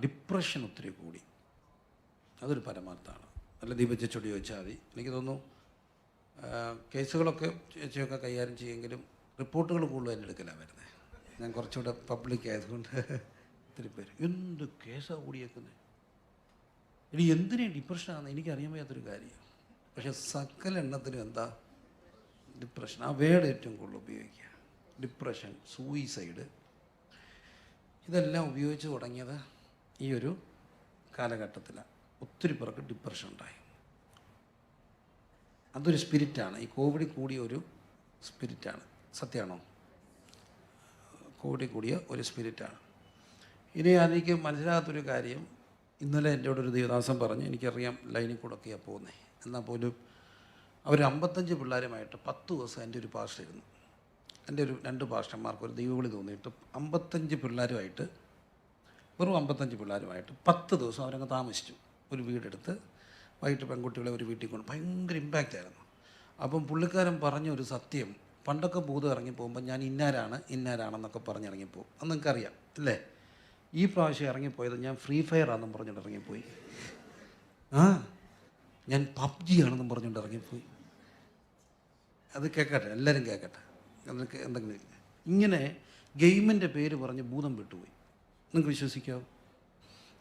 Depression ഒത്തിരി കൂടി. അതൊരു പരമാർത്ഥമാണ്. നല്ല ദീപച്ചോട് ചോദിച്ചാൽ മതി. എനിക്ക് തോന്നുന്നു കേസുകളൊക്കെ ചേച്ചിയൊക്കെ കൈകാര്യം ചെയ്യുമെങ്കിലും റിപ്പോർട്ടുകൾ കൂടുതൽ എൻ്റെ എടുക്കലാണ് വരുന്നത്. ഞാൻ കുറച്ചുകൂടെ പബ്ലിക് ആയതുകൊണ്ട് ഒത്തിരി പേര് എന്ത് കേസാണ് കൂടിയേക്കുന്നത്, ഇനി എന്തിനേ ഡിപ്രഷനാണെന്ന് എനിക്കറിയാൻ വയ്യാത്തൊരു കാര്യമാണ്. പക്ഷേ സകല എണ്ണത്തിനും എന്താ ഡിപ്രഷൻ, ആ വേർഡ് ഏറ്റവും കൂടുതൽ ഉപയോഗിക്കുക. ഡിപ്രഷൻ, സൂയിസൈഡ്, ഇതെല്ലാം ഉപയോഗിച്ച് തുടങ്ങിയത് ഈ ഒരു കാലഘട്ടത്തിലാണ്. ഒത്തിരി പേർക്ക് ഡിപ്രഷൻ ഉണ്ടായി. അതൊരു സ്പിരിറ്റാണ്. ഈ കോവിഡ് കൂടിയ ഒരു സ്പിരിറ്റാണ്. സത്യമാണോ? കോവിഡ് കൂടിയ ഒരു സ്പിരിറ്റാണ്. ഇനി എനിക്ക് മനസ്സിലാകാത്തൊരു കാര്യം, ഇന്നലെ എൻ്റെ കൂടെ ഒരു ദേവദാസൻ പറഞ്ഞു, എനിക്കറിയാം ലൈനിൽ കൂടെ ഒക്കെയാണ് പോകുന്നത്, എന്നാൽ പോലും അവർ 55 പിള്ളേരുമായിട്ട് 10 ദിവസം എൻ്റെ ഒരു പാസ്റ്റർ ഇരുന്നു. എൻ്റെ ഒരു 2 പാസ്റ്റർമാർക്ക് ഒരു ദൈവവിളി തോന്നിയിട്ട് 55 പിള്ളേരുമായിട്ട്, വെറും 55 പിള്ളേരുമായിട്ട് 10 ദിവസം അവരങ്ങ് താമസിച്ചു. ഒരു വീടെടുത്ത് വൈകിട്ട് പെൺകുട്ടികളെ ഒരു വീട്ടിൽ കൊണ്ട്, ഭയങ്കര ഇമ്പാക്റ്റ് ആയിരുന്നു. അപ്പം പുള്ളിക്കാരൻ പറഞ്ഞൊരു സത്യം, പണ്ടൊക്കെ ഭൂതം ഇറങ്ങിപ്പോകുമ്പോൾ ഞാൻ ഇന്നാരാണെന്നൊക്കെ പറഞ്ഞിറങ്ങിപ്പോകും. അത് നിങ്ങൾക്കറിയാം അല്ലേ? ഈ പ്രാവശ്യം ഇറങ്ങിപ്പോയത് ഞാൻ ഫ്രീ ഫയർ ആണെന്നും പറഞ്ഞുകൊണ്ട് ഇറങ്ങിപ്പോയി. ഞാൻ പബ്ജി ആണെന്നും പറഞ്ഞുകൊണ്ട് ഇറങ്ങിപ്പോയി. അത് കേൾക്കട്ടെ, എല്ലാവരും കേൾക്കട്ടെ. അതൊക്കെ എന്തെങ്കിലും ഇങ്ങനെ ഗെയിമിൻ്റെ പേര് പറഞ്ഞ് ഭൂതം വിട്ടുപോയി. നിങ്ങൾക്ക് വിശ്വസിക്കാമോ?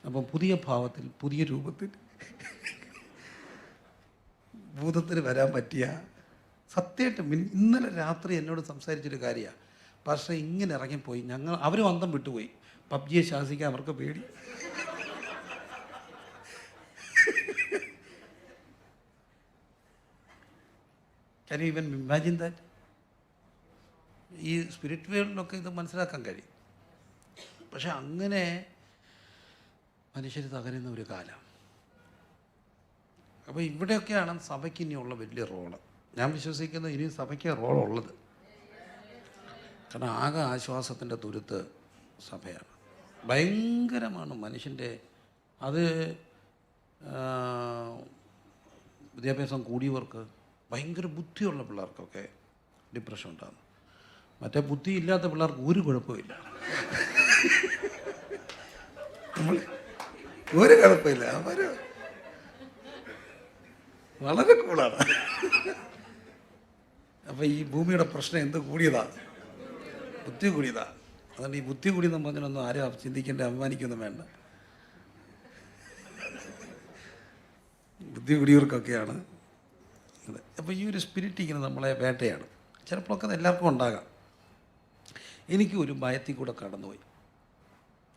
അപ്പം പുതിയ ഭാവത്തിൽ, പുതിയ രൂപത്തിൽ ഭൂതത്തിന് വരാൻ പറ്റിയ സത്യമായിട്ടും ഇന്നലെ രാത്രി എന്നോട് സംസാരിച്ചൊരു കാര്യമാണ്. പക്ഷേ ഇങ്ങനെ ഇറങ്ങിപ്പോയി, അവരും അന്തം വിട്ടുപോയി. പബ്ജിയെ ശാസിക്കാൻ അവർക്ക് പേടി. Can you even imagine that? ഈ സ്പിരിറ്റ് വേൾഡിലൊക്കെ ഇത് മനസ്സിലാക്കാൻ കഴിയും. പക്ഷെ അങ്ങനെ മനുഷ്യർ തകരുന്ന ഒരു കാലം. അപ്പോൾ ഇവിടെയൊക്കെയാണ് സഭയ്ക്ക് ഇനിയുള്ള വലിയ റോള്. ഞാൻ വിശ്വസിക്കുന്നത് ഇനി സഭയ്ക്ക് റോളുള്ളത്. കാരണം ആകെ ആശ്വാസത്തിൻ്റെ തുരുത്ത് സഭയാണ്. ഭയങ്കരമാണ് മനുഷ്യൻ്റെ. അത് വിദ്യാഭ്യാസം കൂടിയവർക്ക്, ഭയങ്കര ബുദ്ധിയുള്ള പിള്ളേർക്കൊക്കെ ഡിപ്രഷൻ ഉണ്ടാകുന്നു. മറ്റേ ബുദ്ധിയില്ലാത്ത പിള്ളേർക്ക് ഒരു കുഴപ്പമില്ല, ഒരു കുഴപ്പമില്ല. അവർ വളരെ കൂളാണ്. അപ്പോൾ ഈ ഭൂമിയുടെ പ്രശ്നം എന്ത് കൂടിയതാണ്? ബുദ്ധി കൂടിയതാണ്. അതുകൊണ്ട് ഈ ബുദ്ധി കൂടിയെന്ന് പറഞ്ഞാലൊന്നും ആരും ചിന്തിക്കേണ്ട, അഭിമാനിക്കൊന്നും വേണ്ട. ബുദ്ധി കൂടിയവർക്കൊക്കെയാണ് അതെ. അപ്പോൾ ഈ ഒരു സ്പിരിറ്റ് ഇങ്ങനെ നമ്മളെ വേട്ടയാണ്. ചിലപ്പോഴൊക്കെ അത് എല്ലാവർക്കും ഉണ്ടാകാം. എനിക്കും ഒരു ഭയത്തിൽ കൂടെ കടന്നുപോയി.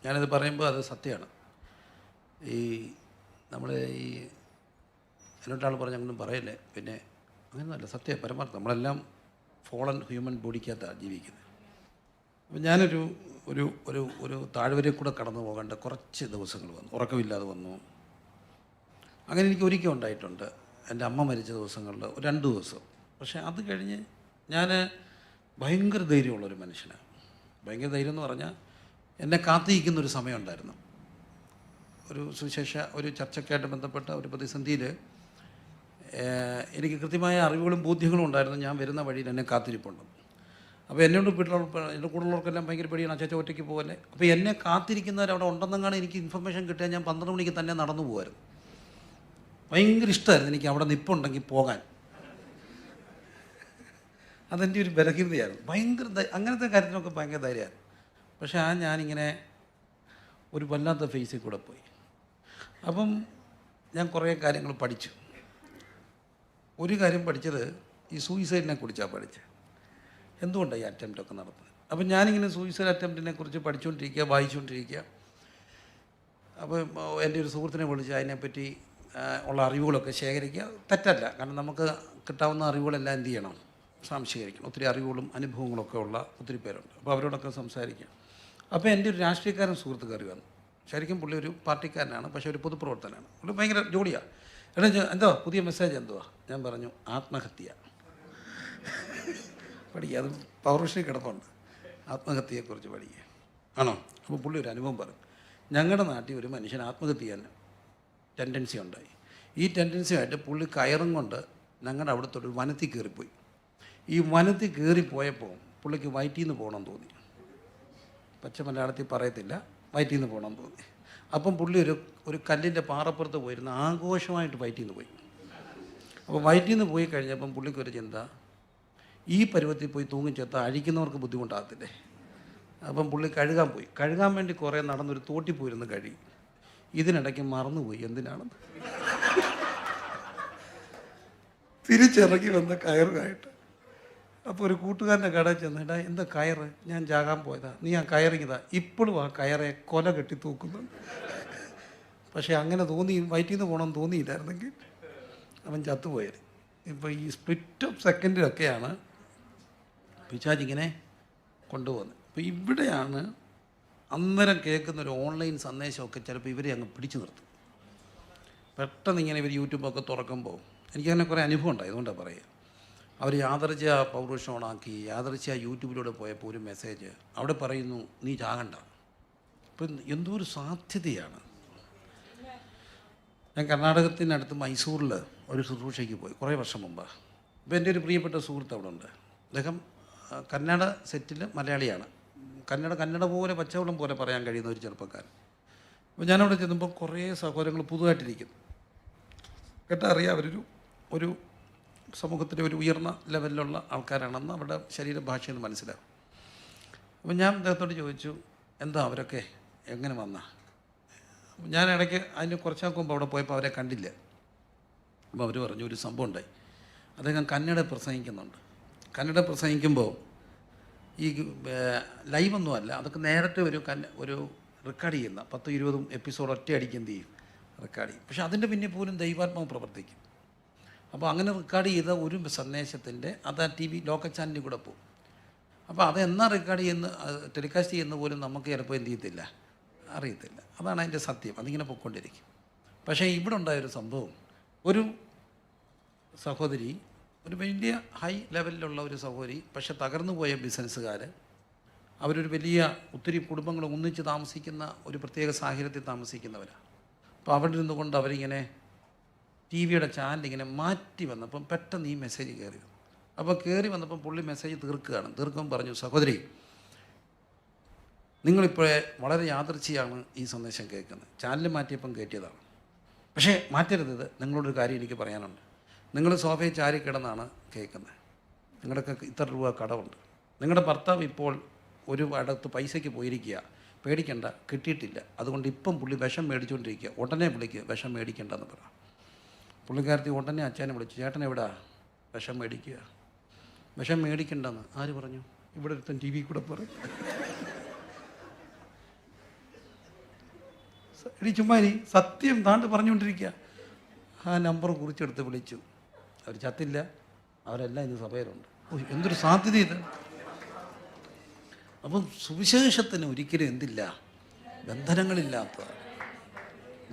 ഞാനത് പറയുമ്പോൾ അത് സത്യമാണ്. ഈ നമ്മൾ ഈ എന്നോട്ടാൾ പറഞ്ഞ അങ്ങൊന്നും പറയല്ലേ, പിന്നെ അങ്ങനെയൊന്നുമല്ല, സത്യം പരമാർത്ഥം. നമ്മളെല്ലാം ഫോളൻ ഹ്യൂമൻ ബോഡിക്കകത്താണ് ജീവിക്കുന്നത്. അപ്പം ഞാനൊരു ഒരു ഒരു ഒരു താഴ്വരയിൽ കൂടെ കടന്നു പോകേണ്ട കുറച്ച് ദിവസങ്ങൾ വന്നു. ഉറക്കമില്ലാതെ വന്നു. അങ്ങനെ എനിക്ക് ഒരിക്കൽ ഉണ്ടായിട്ടുണ്ട്. എൻ്റെ അമ്മ മരിച്ച ദിവസങ്ങളിൽ 2 ദിവസം. പക്ഷേ അത് കഴിഞ്ഞ് ഞാൻ ഭയങ്കര ധൈര്യമുള്ളൊരു മനുഷ്യനാണ്. ഭയങ്കര ധൈര്യം എന്ന് പറഞ്ഞാൽ എന്നെ കാത്തിരിക്കുന്നൊരു സമയമുണ്ടായിരുന്നു. ഒരു സുവിശേഷ ഒരു ചർച്ചയ്ക്കായിട്ട് ബന്ധപ്പെട്ട ഒരു പ്രതിസന്ധിയിൽ എനിക്ക് കൃത്യമായ അറിവുകളും ബോധ്യങ്ങളും ഉണ്ടായിരുന്നു. ഞാൻ വരുന്ന വഴിയിൽ എന്നെ കാത്തിരിപ്പുണ്ട്. അപ്പോൾ എന്നോട് എൻ്റെ കൂടുതലുള്ളവർക്കെല്ലാം ഭയങ്കര പേടിയാണ്, അച്ചാച്ച ഒറ്റയ്ക്ക് പോകല്ലേ. അപ്പോൾ എന്നെ കാത്തിരിക്കുന്നവർ അവിടെ ഉണ്ടെന്നെങ്ങാണ് എനിക്ക് ഇൻഫർമേഷൻ കിട്ടിയാൽ ഞാൻ 12 മണിക്ക് തന്നെ നടന്നു പോകുമായിരുന്നു. ഭയങ്കര ഇഷ്ടമായിരുന്നു എനിക്ക് അവിടെ നിൽപ്പുണ്ടെങ്കിൽ പോകാൻ. അതെൻ്റെ ഒരു ബലഹീനതയായിരുന്നു. ഭയങ്കര അങ്ങനത്തെ കാര്യത്തിനൊക്കെ ഭയങ്കര ധൈര്യമായിരുന്നു. പക്ഷേ ഞാനിങ്ങനെ ഒരു വല്ലാത്ത ഫേസിൽ കൂടെ പോയി. അപ്പം ഞാൻ കുറേ കാര്യങ്ങൾ പഠിച്ചു. ഒരു കാര്യം പഠിച്ചത് ഈ സൂയിസൈഡിനെ കുറിച്ചാണ് പഠിച്ചത്. എന്തുകൊണ്ടാണ് ഈ അറ്റംപ്റ്റൊക്കെ നടത്തുന്നത്? അപ്പം ഞാനിങ്ങനെ സൂയിസൈഡ് അറ്റംപ്റ്റിനെ കുറിച്ച് പഠിച്ചുകൊണ്ടിരിക്കുക, വായിച്ചുകൊണ്ടിരിക്കുക. അപ്പോൾ എൻ്റെ ഒരു സുഹൃത്തിനെ വിളിച്ച് അതിനെപ്പറ്റി ഉള്ള അറിവുകളൊക്കെ ശേഖരിക്കുക. തെറ്റല്ല, കാരണം നമുക്ക് കിട്ടാവുന്ന അറിവുകളെല്ലാം എന്ത് ചെയ്യണം, സംശീകരിക്കണം. ഒത്തിരി അറിവുകളും അനുഭവങ്ങളൊക്കെ ഉള്ള ഒത്തിരി പേരുണ്ട്. അപ്പോൾ അവരോടൊക്കെ സംസാരിക്കുക. അപ്പോൾ എൻ്റെ ഒരു രാഷ്ട്രീയക്കാരൻ സുഹൃത്ത് കയറി വന്നു. ശരിക്കും പുള്ളി ഒരു പാർട്ടിക്കാരനാണ്, പക്ഷേ ഒരു പൊതുപ്രവർത്തനമാണ്. പുള്ളി ഭയങ്കര ജോലിയാണ്. എടാ എന്തോ പുതിയ മെസ്സേജ് എന്തുവാ? ഞാൻ പറഞ്ഞു ആത്മഹത്യ. പഠിക്കുക, അത് പൗർഷി കിടപ്പുണ്ട്. ആത്മഹത്യയെക്കുറിച്ച് പഠിക്കുക ആണോ? അപ്പോൾ പുള്ളി ഒരു അനുഭവം പറഞ്ഞു. ഞങ്ങളുടെ നാട്ടിൽ ഒരു മനുഷ്യൻ ആത്മഹത്യ ചെയ്യാൻ ടെൻഡൻസി ഉണ്ടായി. ഈ ടെൻഡൻസിയായിട്ട് പുള്ളി കയറും കൊണ്ട് ഞങ്ങളുടെ അവിടുത്തെ വനത്തിൽ കയറിപ്പോയി. ഈ വനത്തിൽ കയറിപ്പോയപ്പോൾ പുള്ളിക്ക് വയറ്റിൽ നിന്ന് പോകണമെന്ന് തോന്നി. പച്ച മലയാളത്തിൽ പറയത്തില്ല, വയറ്റിൽ നിന്ന് പോകണമെന്ന് തോന്നി. അപ്പം പുള്ളി ഒരു കല്ലിൻ്റെ പാറപ്പുറത്ത് പോയിരുന്ന് ആഘോഷമായിട്ട് വയറ്റിൽ നിന്ന് പോയി. അപ്പോൾ വയറ്റിൽ നിന്ന് പോയി കഴിഞ്ഞപ്പം പുള്ളിക്കൊരു ചിന്ത, ഈ പരുവത്തിൽ പോയി തൂങ്ങിച്ചെത്താൻ അഴിക്കുന്നവർക്ക് ബുദ്ധിമുട്ടാകത്തില്ലേ. അപ്പം പുള്ളി കഴുകാൻ വേണ്ടി കുറേ നടന്നൊരു തോട്ടിൽ പോയിരുന്ന് കഴുകി. ഇതിനിടയ്ക്ക് മറന്നുപോയി എന്തിനാണെന്ന്. തിരിച്ചിറങ്ങി വന്ന കയറുമായിട്ട്. അപ്പോൾ ഒരു കൂട്ടുകാരൻ്റെ കടയിൽ ചെന്നിട്ടാ, എന്താ കയറ്? ഞാൻ ചാകാൻ പോയതാ, നീ ആ കയറിങ്ങതാ. ഇപ്പോഴും ആ കയറെ കൊല കെട്ടി തൂക്കുന്നുണ്ട്. പക്ഷേ അങ്ങനെ വയറ്റിൽ നിന്ന് പോകണമെന്ന് തോന്നിയില്ലായിരുന്നെങ്കിൽ അവൻ ചത്തുപോയത്. ഇപ്പോൾ ഈ സ്പ്ലിറ്റ് ഓഫ് സെക്കൻഡിലൊക്കെയാണ് പിശാചിങ്ങനെ കൊണ്ടുപോകുന്നത്. അപ്പോൾ ഇവിടെയാണ് അന്നേരം കേൾക്കുന്നൊരു ഓൺലൈൻ സന്ദേശമൊക്കെ ചിലപ്പോൾ ഇവരെ അങ്ങ് പിടിച്ചു നിർത്തും. പെട്ടെന്ന് ഇങ്ങനെ ഇവർ യൂട്യൂബൊക്കെ തുറക്കുമ്പോൾ എനിക്കങ്ങനെ കുറേ അനുഭവം ഉണ്ടായി, അതുകൊണ്ടാണ് പറയുക. അവർ യാദർച്ഛ പൗരുഷം ഓണാക്കി യാദർച്ഛ യൂട്യൂബിലൂടെ പോയപ്പോൾ ഒരു മെസ്സേജ് അവിടെ പറയുന്നു, നീ ചാകണ്ട. അപ്പം എന്തോ ഒരു സാധ്യതയാണ്. ഞാൻ കർണാടകത്തിനടുത്ത് മൈസൂരിൽ ഒരു ശുശ്രൂഷയ്ക്ക് പോയി കുറേ വർഷം മുമ്പ്. അപ്പോൾ എൻ്റെ ഒരു പ്രിയപ്പെട്ട സുഹൃത്ത് അവിടെ ഉണ്ട്. അദ്ദേഹം കന്നഡ സെറ്റിൽ മലയാളിയാണ്. കന്നഡ പോലെ പച്ചവെള്ളം പോലെ പറയാൻ കഴിയുന്ന ഒരു ചെറുപ്പക്കാരൻ. അപ്പോൾ ഞാനവിടെ ചെന്നപ്പോൾ കുറേ സഹോദരങ്ങൾ പുതുതായിട്ടിരിക്കുന്നു. കേട്ടാൽ അറിയാം ഒരു സമൂഹത്തിലെ ഒരു ഉയർന്ന ലെവലിലുള്ള ആൾക്കാരാണെന്ന് അവരുടെ ശരീരഭാഷയിൽ നിന്ന് മനസ്സിലാവും. അപ്പോൾ ഞാൻ അദ്ദേഹത്തോട് ചോദിച്ചു, എന്താ അവരൊക്കെ എങ്ങനെ വന്നാ? ഞാൻ ഇടയ്ക്ക് അതിന് കുറച്ചാൾക്ക് മുമ്പ് അവിടെ പോയപ്പോൾ അവരെ കണ്ടില്ല. അപ്പോൾ അവർ പറഞ്ഞു ഒരു സംഭവം ഉണ്ടായി. അദ്ദേഹം കന്നഡ പ്രസംഗിക്കുന്നുണ്ട്. കന്നഡ പ്രസംഗിക്കുമ്പോൾ ഈ ലൈവൊന്നുമല്ല, അതൊക്കെ നേരത്തെ ഒരു റെക്കോർഡ് ചെയ്യുന്ന 10-20 എപ്പിസോഡ് ഒറ്റയടിക്ക് എന്ത് ചെയ്യും, റെക്കോർഡ് ചെയ്യും. പക്ഷേ അതിൻ്റെ പിന്നെ പോലും ദൈവാത്മാവ് പ്രവർത്തിക്കും. അപ്പോൾ അങ്ങനെ റെക്കോർഡ് ചെയ്ത ഒരു സന്ദേശത്തിൻ്റെ അത് ആ TV ലോക്കൽ ചാനലിൽ കൂടെ പോകും. അപ്പോൾ അതെന്നാ റെക്കോർഡ് ചെയ്യുന്ന ടെലികാസ്റ്റ് ചെയ്യുന്ന പോലും നമുക്ക് ചിലപ്പോൾ എന്ത് ചെയ്യത്തില്ല, അറിയത്തില്ല. അതാണ് അതിൻ്റെ സത്യം. അതിങ്ങനെ പൊയ്ക്കൊണ്ടിരിക്കും. പക്ഷേ ഇവിടെ ഉണ്ടായൊരു സംഭവം, ഒരു സഹോദരി, ഒരു വലിയ ഹൈ ലെവലിലുള്ള ഒരു സഹോദരി, പക്ഷെ തകർന്നു പോയ ബിസിനസ്സുകാർ, അവരൊരു വലിയ ഒത്തിരി കുടുംബങ്ങൾ ഒന്നിച്ച് താമസിക്കുന്ന ഒരു പ്രത്യേക സാഹചര്യത്തിൽ താമസിക്കുന്നവരാണ്. അപ്പോൾ അവിടെ ഇരുന്നുകൊണ്ട് അവരിങ്ങനെ TV-യുടെ ചാനൽ ഇങ്ങനെ മാറ്റി വന്നപ്പം പെട്ടെന്ന് ഈ മെസ്സേജ് കയറി വന്നു. അപ്പോൾ കയറി വന്നപ്പം പുള്ളി മെസ്സേജ് തീർക്കുമ്പോൾ പറഞ്ഞു, സഹോദരി, നിങ്ങളിപ്പോഴേ വളരെ യാദൃച്ഛികമാണ് ഈ സന്ദേശം കേൾക്കുന്നത്. ചാനൽ മാറ്റിയപ്പം കയറ്റിയതാണ്. പക്ഷേ മാറ്റരുത്, നിങ്ങളോടൊരു കാര്യം എനിക്ക് പറയാനുണ്ട്. നിങ്ങൾ സോഫയിൽ ചാരി കിടന്നാണ് കേൾക്കുന്നത്. നിങ്ങളുടെയൊക്കെ ഇത്ര രൂപ കടമുണ്ട്. നിങ്ങളുടെ ഭർത്താവ് ഇപ്പോൾ ഒരു അടുത്ത് പൈസയ്ക്ക് പോയിരിക്കുക, പേടിക്കണ്ട, കിട്ടിയിട്ടില്ല. അതുകൊണ്ട് ഇപ്പം പുള്ളി വിഷം മേടിച്ചുകൊണ്ടിരിക്കുക. ഉടനെ വിളിക്കുക, വിഷം മേടിക്കേണ്ടെന്ന് പറ. പുള്ളിക്കാരത്തി ഉടനെ അച്ഛനെ വിളിച്ചു, ചേട്ടൻ എവിടാ? വിഷം മേടിക്കുക. വിഷം മേടിക്കണ്ടെന്ന് ആര് പറഞ്ഞു? ഇവിടെ ഒരുത്തൻ TV കൂടെ പറയും. എടി ചുമ്മാരി, സത്യം താണ്ട് പറഞ്ഞുകൊണ്ടിരിക്കുക. ആ നമ്പർ കുറിച്ചെടുത്ത് വിളിച്ചു. അവർ ചത്തില്ല, അവരെല്ലാം ഇന്ന് സഭയിലുണ്ട്. എന്തൊരു സാധ്യത ഇത്! അപ്പം സുവിശേഷത്തിന് ഒരിക്കലും എന്തില്ല, ബന്ധനങ്ങളില്ലാത്ത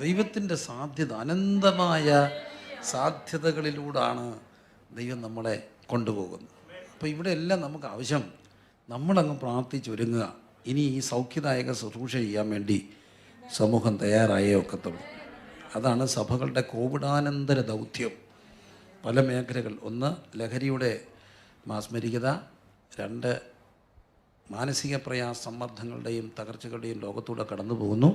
ദൈവത്തിൻ്റെ സാധ്യത, അനന്തമായ സാധ്യതകളിലൂടാണ് ദൈവം നമ്മളെ കൊണ്ടുപോകുന്നത്. അപ്പോൾ ഇവിടെ എല്ലാം നമുക്ക് ആവശ്യം നമ്മളങ്ങ് പ്രാർത്ഥിച്ചൊരുങ്ങുക. ഇനി ഈ സൗഖ്യദായക ശുശ്രൂഷ ചെയ്യാൻ വേണ്ടി സമൂഹം തയ്യാറായേ ഒക്കത്തുള്ളൂ. അതാണ് സഭകളുടെ കോവിഡാനന്തര ദൗത്യം. പല മേഖലകൾ. ഒന്ന്, ലഹരിയുടെ മാസ്മരികത. 2, മാനസിക സമ്മർദ്ദങ്ങളുടെയും തകർച്ചകളുടെയും ലോകത്തൂടെ കടന്നു പോകുന്നു.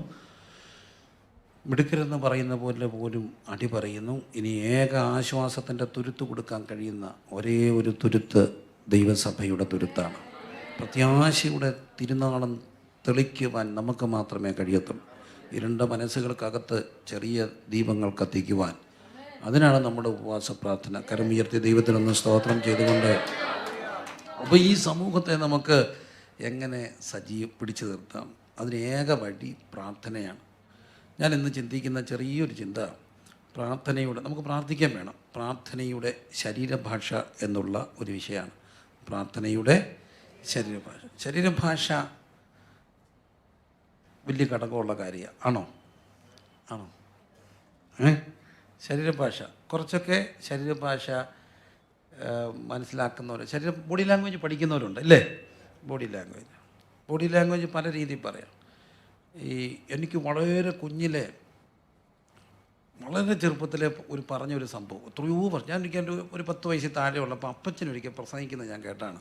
മിടുക്കരെന്ന് പറയുന്ന പോലെ പോലും അടി പറയുന്നു. ഇനി ഏക ആശ്വാസത്തിൻ്റെ തുരുത്ത് കൊടുക്കാൻ കഴിയുന്ന ഒരേ ഒരു തുരുത്ത് ദൈവസഭയുടെ തുരുത്താണ്. പ്രത്യാശയുടെ തിരുനാളം തെളിക്കുവാൻ നമുക്ക് മാത്രമേ കഴിയത്തുള്ളൂ. ഇരുണ്ട മനസ്സുകൾക്കകത്ത് ചെറിയ ദീപങ്ങൾ കത്തിക്കുവാൻ. അതിനാണ് നമ്മുടെ ഉപവാസ പ്രാർത്ഥന. കരമുയർത്തി ദൈവത്തിനൊന്ന് സ്തോത്രം ചെയ്തുകൊണ്ട്, അപ്പോൾ ഈ സമൂഹത്തെ നമുക്ക് എങ്ങനെ പിടിച്ചു നിർത്താം? അതിന് ഏക വഴി പ്രാർത്ഥനയാണ്. ഞാൻ ഇന്ന് ചിന്തിക്കുന്ന ചെറിയൊരു ചിന്ത, പ്രാർത്ഥനയുടെ, നമുക്ക് പ്രാർത്ഥിക്കാൻ വേണം, പ്രാർത്ഥനയുടെ ശരീരഭാഷ എന്നുള്ള ഒരു വിഷയമാണ്. പ്രാർത്ഥനയുടെ ശരീരഭാഷ വലിയ ഘടകമുള്ള കാര്യമാണ്. ആണോ? ശരീരഭാഷ കുറച്ചൊക്കെ ശരീരഭാഷ മനസ്സിലാക്കുന്നവർ, ബോഡി ലാംഗ്വേജ് പഠിക്കുന്നവരുണ്ട് അല്ലേ? ബോഡി ലാംഗ്വേജ് പല രീതിയിൽ പറയാം. എനിക്ക് വളരെ കുഞ്ഞിലെ, വളരെ ചെറുപ്പത്തിലെ പറഞ്ഞൊരു സംഭവം, എത്രയോ ഞാൻ എനിക്ക് ഒരു 10 വയസ്സിൽ താഴെയുള്ളപ്പോൾ അപ്പച്ചനൊരിക്കൽ പ്രസംഗിക്കുന്നത് ഞാൻ കേട്ടാണ്.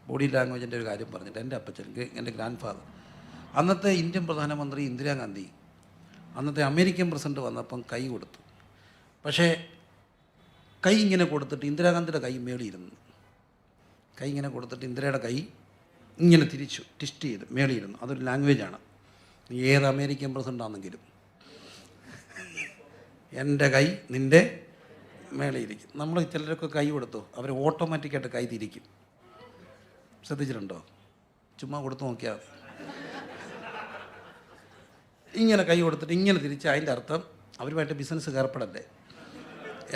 ബോഡി ലാംഗ്വേജിൻ്റെ ഒരു കാര്യം പറഞ്ഞിട്ട്. എൻ്റെ അപ്പച്ചൻ, എൻ്റെ ഗ്രാൻഡ് ഫാദർ, അന്നത്തെ ഇന്ത്യൻ പ്രധാനമന്ത്രി ഇന്ദിരാഗാന്ധി അന്നത്തെ അമേരിക്കൻ പ്രസിഡന്റ് വന്നപ്പം കൈ കൊടുത്തു. പക്ഷേ കൈ ഇങ്ങനെ കൊടുത്തിട്ട് ഇന്ദിരാഗാന്ധിയുടെ കൈ മേളിയിരുന്നു. കൈ ഇങ്ങനെ കൊടുത്തിട്ട് ഇന്ദിരയുടെ കൈ ഇങ്ങനെ തിരിച്ചു ട്വിസ്റ്റ് ചെയ്ത് മേളിയിരുന്നു. അതൊരു ലാംഗ്വേജാണ്. ഏത് അമേരിക്കൻ പ്രസിഡന്റ് ആണെങ്കിലും എൻ്റെ കൈ നിൻ്റെ മേളിയിരിക്കും. നമ്മൾ ചിലരൊക്കെ കൈ കൊടുത്തു, അവർ ഓട്ടോമാറ്റിക്കായിട്ട് കൈ തിരിക്കും. ശ്രദ്ധിച്ചിട്ടുണ്ടോ? ചുമ്മാ കൊടുത്തു നോക്കിയാൽ ഇങ്ങനെ കൈ കൊടുത്തിട്ട് ഇങ്ങനെ തിരിച്ച് അതിൻ്റെ അർത്ഥം അവരുമായിട്ട് ബിസിനസ് ഏർപ്പെടല്ലേ.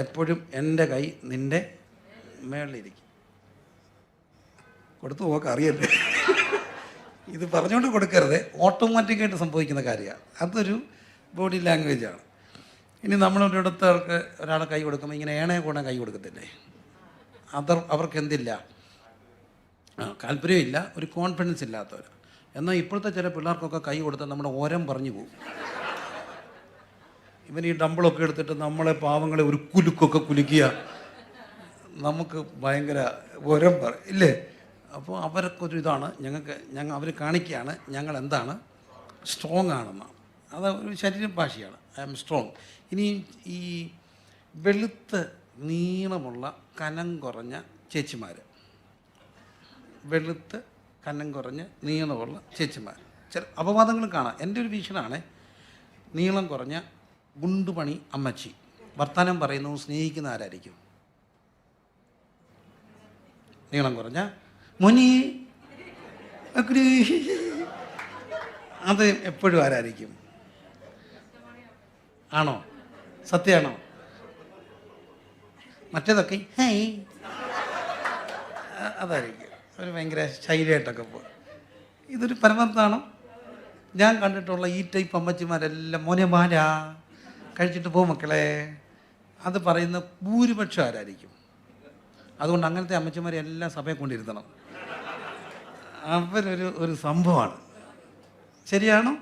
എപ്പോഴും എൻ്റെ കൈ നിൻ്റെ മേളിലിരിക്കും. കൊടുത്തു നോക്കാം, അറിയല്ലേ. ഇത് പറഞ്ഞുകൊണ്ട് കൊടുക്കരുത്, ഓട്ടോമാറ്റിക്കായിട്ട് സംഭവിക്കുന്ന കാര്യമാണ്. അതൊരു ബോഡി ലാംഗ്വേജാണ്. ഇനി നമ്മളൊരിടത്ത് ഒരാളെ കൈ കൊടുക്കുമ്പോൾ ഇങ്ങനെ ഏണയെ കൂടെ കൈ കൊടുക്കത്തില്ലേ? അവർക്ക് എന്തില്ല, താല്പര്യമില്ല, ഒരു കോൺഫിഡൻസ് ഇല്ലാത്തവർ. എന്നാൽ ഇപ്പോഴത്തെ ചില പിള്ളേർക്കൊക്കെ കൈ കൊടുത്താൽ നമ്മുടെ ഓരം പറഞ്ഞു പോകും. ഇവൻ ഈ ഡമ്പിളൊക്കെ എടുത്തിട്ട് നമ്മളെ പാവങ്ങളെ ഒരു കുലുക്കൊക്കെ കുലുക്കിയ നമുക്ക് ഭയങ്കര ഓരം ഇല്ലേ? അപ്പോൾ അവർക്കൊരു ഇതാണ്, അവർ കാണിക്കുകയാണ് ഞങ്ങൾ എന്താണ് സ്ട്രോങ് ആണെന്നാണ്. അത് ഒരു ശരീരഭാഷയാണ്, ഐ ആം സ്ട്രോങ്. ഇനി ഈ വെളുത്ത് നീളമുള്ള കനം കുറഞ്ഞ ചേച്ചിമാർ, വെളുത്ത് കനം കുറഞ്ഞ് നീളമുള്ള ചേച്ചിമാർ, ചില അപവാദങ്ങളും കാണാം. എൻ്റെ ഒരു വീക്ഷണമാണ്, നീളം കുറഞ്ഞ ഗുണ്ടുപണി അമ്മച്ചി വർത്തമാനം പറയുന്നു, സ്നേഹിക്കുന്ന ആരായിരിക്കും? നീളം കുറഞ്ഞ മുനി, അത് എപ്പോഴും ആരായിരിക്കും? ആണോ? സത്യമാണോ? മറ്റേതൊക്കെ അതായിരിക്കും ഒരു ഭയങ്കര ശൈലിയായിട്ടൊക്കെ പോകും. ഇതൊരു പരമാർത്ഥാണ്. ഞാൻ കണ്ടിട്ടുള്ള ഈ ടൈപ്പ് അമ്മച്ചിമാരെല്ലാം മോനെ മാല കഴിച്ചിട്ട് പോകും മക്കളെ, അത് പറയുന്ന ഭൂരിപക്ഷം ആരായിരിക്കും? അതുകൊണ്ട് അങ്ങനത്തെ അമ്മച്ചിമാരെ എല്ലാം സഭയെ കൊണ്ടിരുത്തണം. അവരൊരു സംഭവമാണ്. ശരിയാണോ?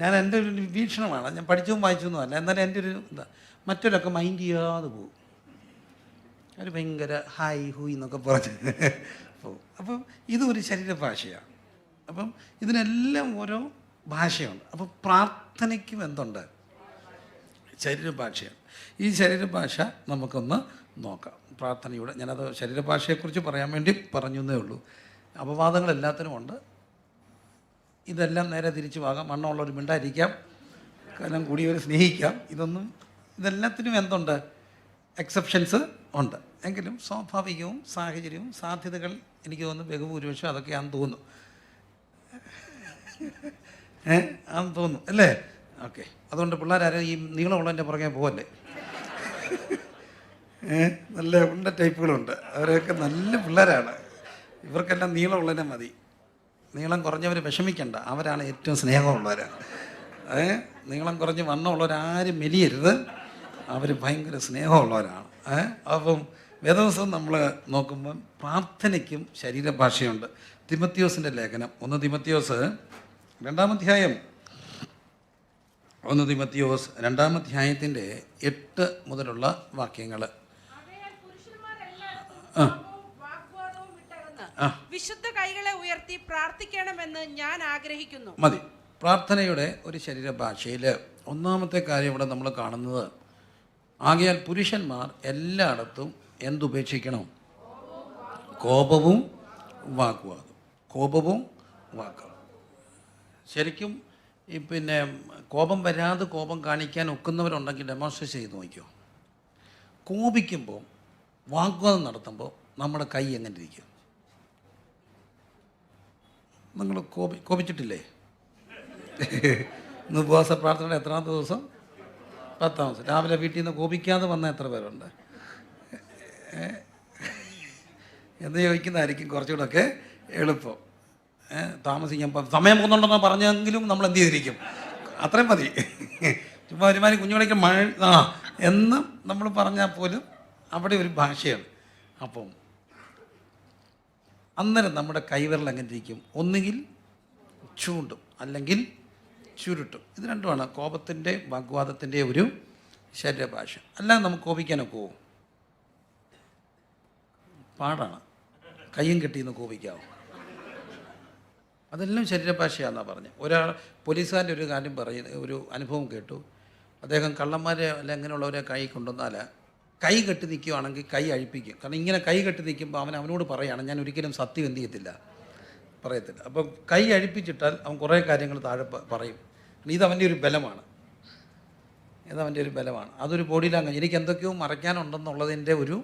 ഞാൻ എൻ്റെ ഒരു വീക്ഷണമാണ്, ഞാൻ പഠിച്ചും വായിച്ചൊന്നും അല്ല. എന്നാലും എൻ്റെ ഒരു ഇതാ. മറ്റൊരൊക്കെ മൈൻഡ് ചെയ്യാതെ പോകും, അവർ ഭയങ്കര ഹായ് ഹൂയ് എന്നൊക്കെ പറഞ്ഞ് പോകും. അപ്പം ഇതൊരു ശരീരഭാഷയാണ്. അപ്പം ഇതിനെല്ലാം ഓരോ ഭാഷയുണ്ട്. അപ്പം പ്രാർത്ഥനയ്ക്കും എന്തുണ്ട്? ശരീരഭാഷയാണ്. ഈ ശരീരഭാഷ നമുക്കൊന്ന് നോക്കാം. പ്രാർത്ഥനയുടെ ഞാനത് ശരീരഭാഷയെക്കുറിച്ച് പറയാൻ വേണ്ടി പറഞ്ഞു എന്നേ ഉള്ളൂ. അപവാദങ്ങൾ എല്ലാത്തിനും ഉണ്ട്. ഇതെല്ലാം നേരെ തിരിച്ചു പോകാം. വണ്ണമുള്ളവർ മിണ്ടായിരിക്കാം, കനം കൂടിയവർ സ്നേഹിക്കാം. ഇതെല്ലാത്തിനും എന്തുണ്ട്? എക്സെപ്ഷൻസ് ഉണ്ട്. എങ്കിലും സ്വാഭാവികവും സാഹചര്യവും സാധ്യതകൾ എനിക്ക് തോന്നുന്നു ബഹുഭൂരിപക്ഷം അതൊക്കെയാണെന്ന് തോന്നുന്നു. ആണെന്ന് തോന്നുന്നു അല്ലേ? ഓക്കെ. അതുകൊണ്ട് പിള്ളേരാരും ഈ നീളമുള്ളതിൻ്റെ പുറകെ പോകല്ലേ. നല്ല ഉണ്ട ടൈപ്പുകളുണ്ട്, അവരൊക്കെ നല്ല പിള്ളേരാണ്. ഇവർക്കെല്ലാം നീളമുള്ളതിനെ മതി. നീളം കുറഞ്ഞവർ വിഷമിക്കണ്ട, അവരാണ് ഏറ്റവും സ്നേഹമുള്ളവർ. നീളം കുറഞ്ഞ് വണ്ണമുള്ളവരാരും മെലിയരുത്, അവർ ഭയങ്കര സ്നേഹമുള്ളവരാണ്. അപ്പം വേദവസം നമ്മൾ നോക്കുമ്പം പ്രാർത്ഥനയ്ക്കും ശരീരഭാഷയുണ്ട്. തിമത്തിയോസിൻ്റെ ലേഖനം 1 തിമത്തിയോസ് 2-ാം അധ്യായം 1 തിമത്തിയോസ് 2-ാം അധ്യായത്തിൻ്റെ 8 മുതലുള്ള വാക്യങ്ങൾ. വിശുദ്ധ കൈകളെ ഉയർത്തി പ്രാർത്ഥിക്കണമെന്ന് ഞാൻ ആഗ്രഹിക്കുന്നു. മതി. പ്രാർത്ഥനയുടെ ഒരു ശരീരഭാഷയിൽ ഒന്നാമത്തെ കാര്യം ഇവിടെ നമ്മൾ കാണുന്നത്, ആകയാൽ പുരുഷന്മാർ എല്ലായിടത്തും എന്തുപേക്ഷിക്കണം? കോപവും വാഗ്വാദം. കോപവും വാക്കും. ശരിക്കും ഈ കോപം വരാതെ കോപം കാണിക്കാൻ ഒക്കുന്നവരുണ്ടെങ്കിൽ ഡെമോൺസ്ട്രേറ്റ് ചെയ്ത് നോക്കിയോ. കോപിക്കുമ്പോൾ വാഗ്വാദം നടത്തുമ്പോൾ നമ്മുടെ കൈ എങ്ങനെ ഇരിക്കും? നിങ്ങൾ കോപിച്ചിട്ടില്ലേ? ഇന്ന് ഉപവാസ പ്രാർത്ഥന എത്രാമത്തെ ദിവസം? 10-ാം ദിവസം. രാവിലെ വീട്ടിൽ നിന്ന് കോപിക്കാതെ വന്ന എത്ര പേരുണ്ട് എന്ന് ചോദിക്കുന്നതായിരിക്കും കുറച്ചുകൂടെയൊക്കെ എളുപ്പം. താമസിക്കാൻ സമയം പോകുന്നുണ്ടെന്ന് പറഞ്ഞെങ്കിലും നമ്മൾ എന്ത് ചെയ്തിരിക്കും? അത്രയും മതി. ചുമ്മാ ഒരുമാതിരി കുഞ്ഞുങ്ങളേക്ക് മഴ എന്ന് നമ്മൾ പറഞ്ഞാൽ പോലും അവിടെ ഒരു ഭാഷയാണ്. അപ്പം അന്നേരം നമ്മുടെ കൈവിരൽ എങ്ങനെ ഇരിക്കും? ഒന്നുകിൽ ചൂണ്ടും അല്ലെങ്കിൽ ചുരുട്ടും. ഇത് രണ്ടുമാണ് കോപത്തിൻ്റെ വാഗ്വാദത്തിൻ്റെ ഒരു ശരീരഭാഷ. അല്ലാതെ നമുക്ക് കോപിക്കാനൊക്കെ പോവും? പാടാണ്. കയ്യും കെട്ടിന്ന് കോപിക്കാവും. അതെല്ലാം ശരീരഭാഷയാണെന്നാണ് പറഞ്ഞത്. ഒരാൾ പോലീസുകാരൻ്റെ ഒരു കാര്യം ഒരു അനുഭവം കേട്ടു. അദ്ദേഹം കള്ളന്മാരെ അല്ല അങ്ങനെയുള്ളവരെ കൈ കൊണ്ടുവന്നാൽ കൈ കെട്ടി നിൽക്കുകയാണെങ്കിൽ കൈ അഴിപ്പിക്കും. കാരണം ഇങ്ങനെ കൈ കെട്ടി നിൽക്കുമ്പോൾ അവനോട് പറയുകയാണ്, ഞാൻ ഒരിക്കലും സത്യം എന്ത് ചെയ്യത്തില്ല, പറയത്തില്ല. അപ്പം കൈ അഴിപ്പിച്ചിട്ടാൽ അവൻ കുറേ കാര്യങ്ങൾ താഴെ പറയും. ഇതവൻ്റെ ഒരു ബലമാണ്, ഇതവൻ്റെ ഒരു ബലമാണ്. അതൊരു ബോഡി ലാംഗ്വേജ്. എനിക്ക് എന്തൊക്കെയോ മറയ്ക്കാനുണ്ടെന്നുള്ളതിൻ്റെ ഒരു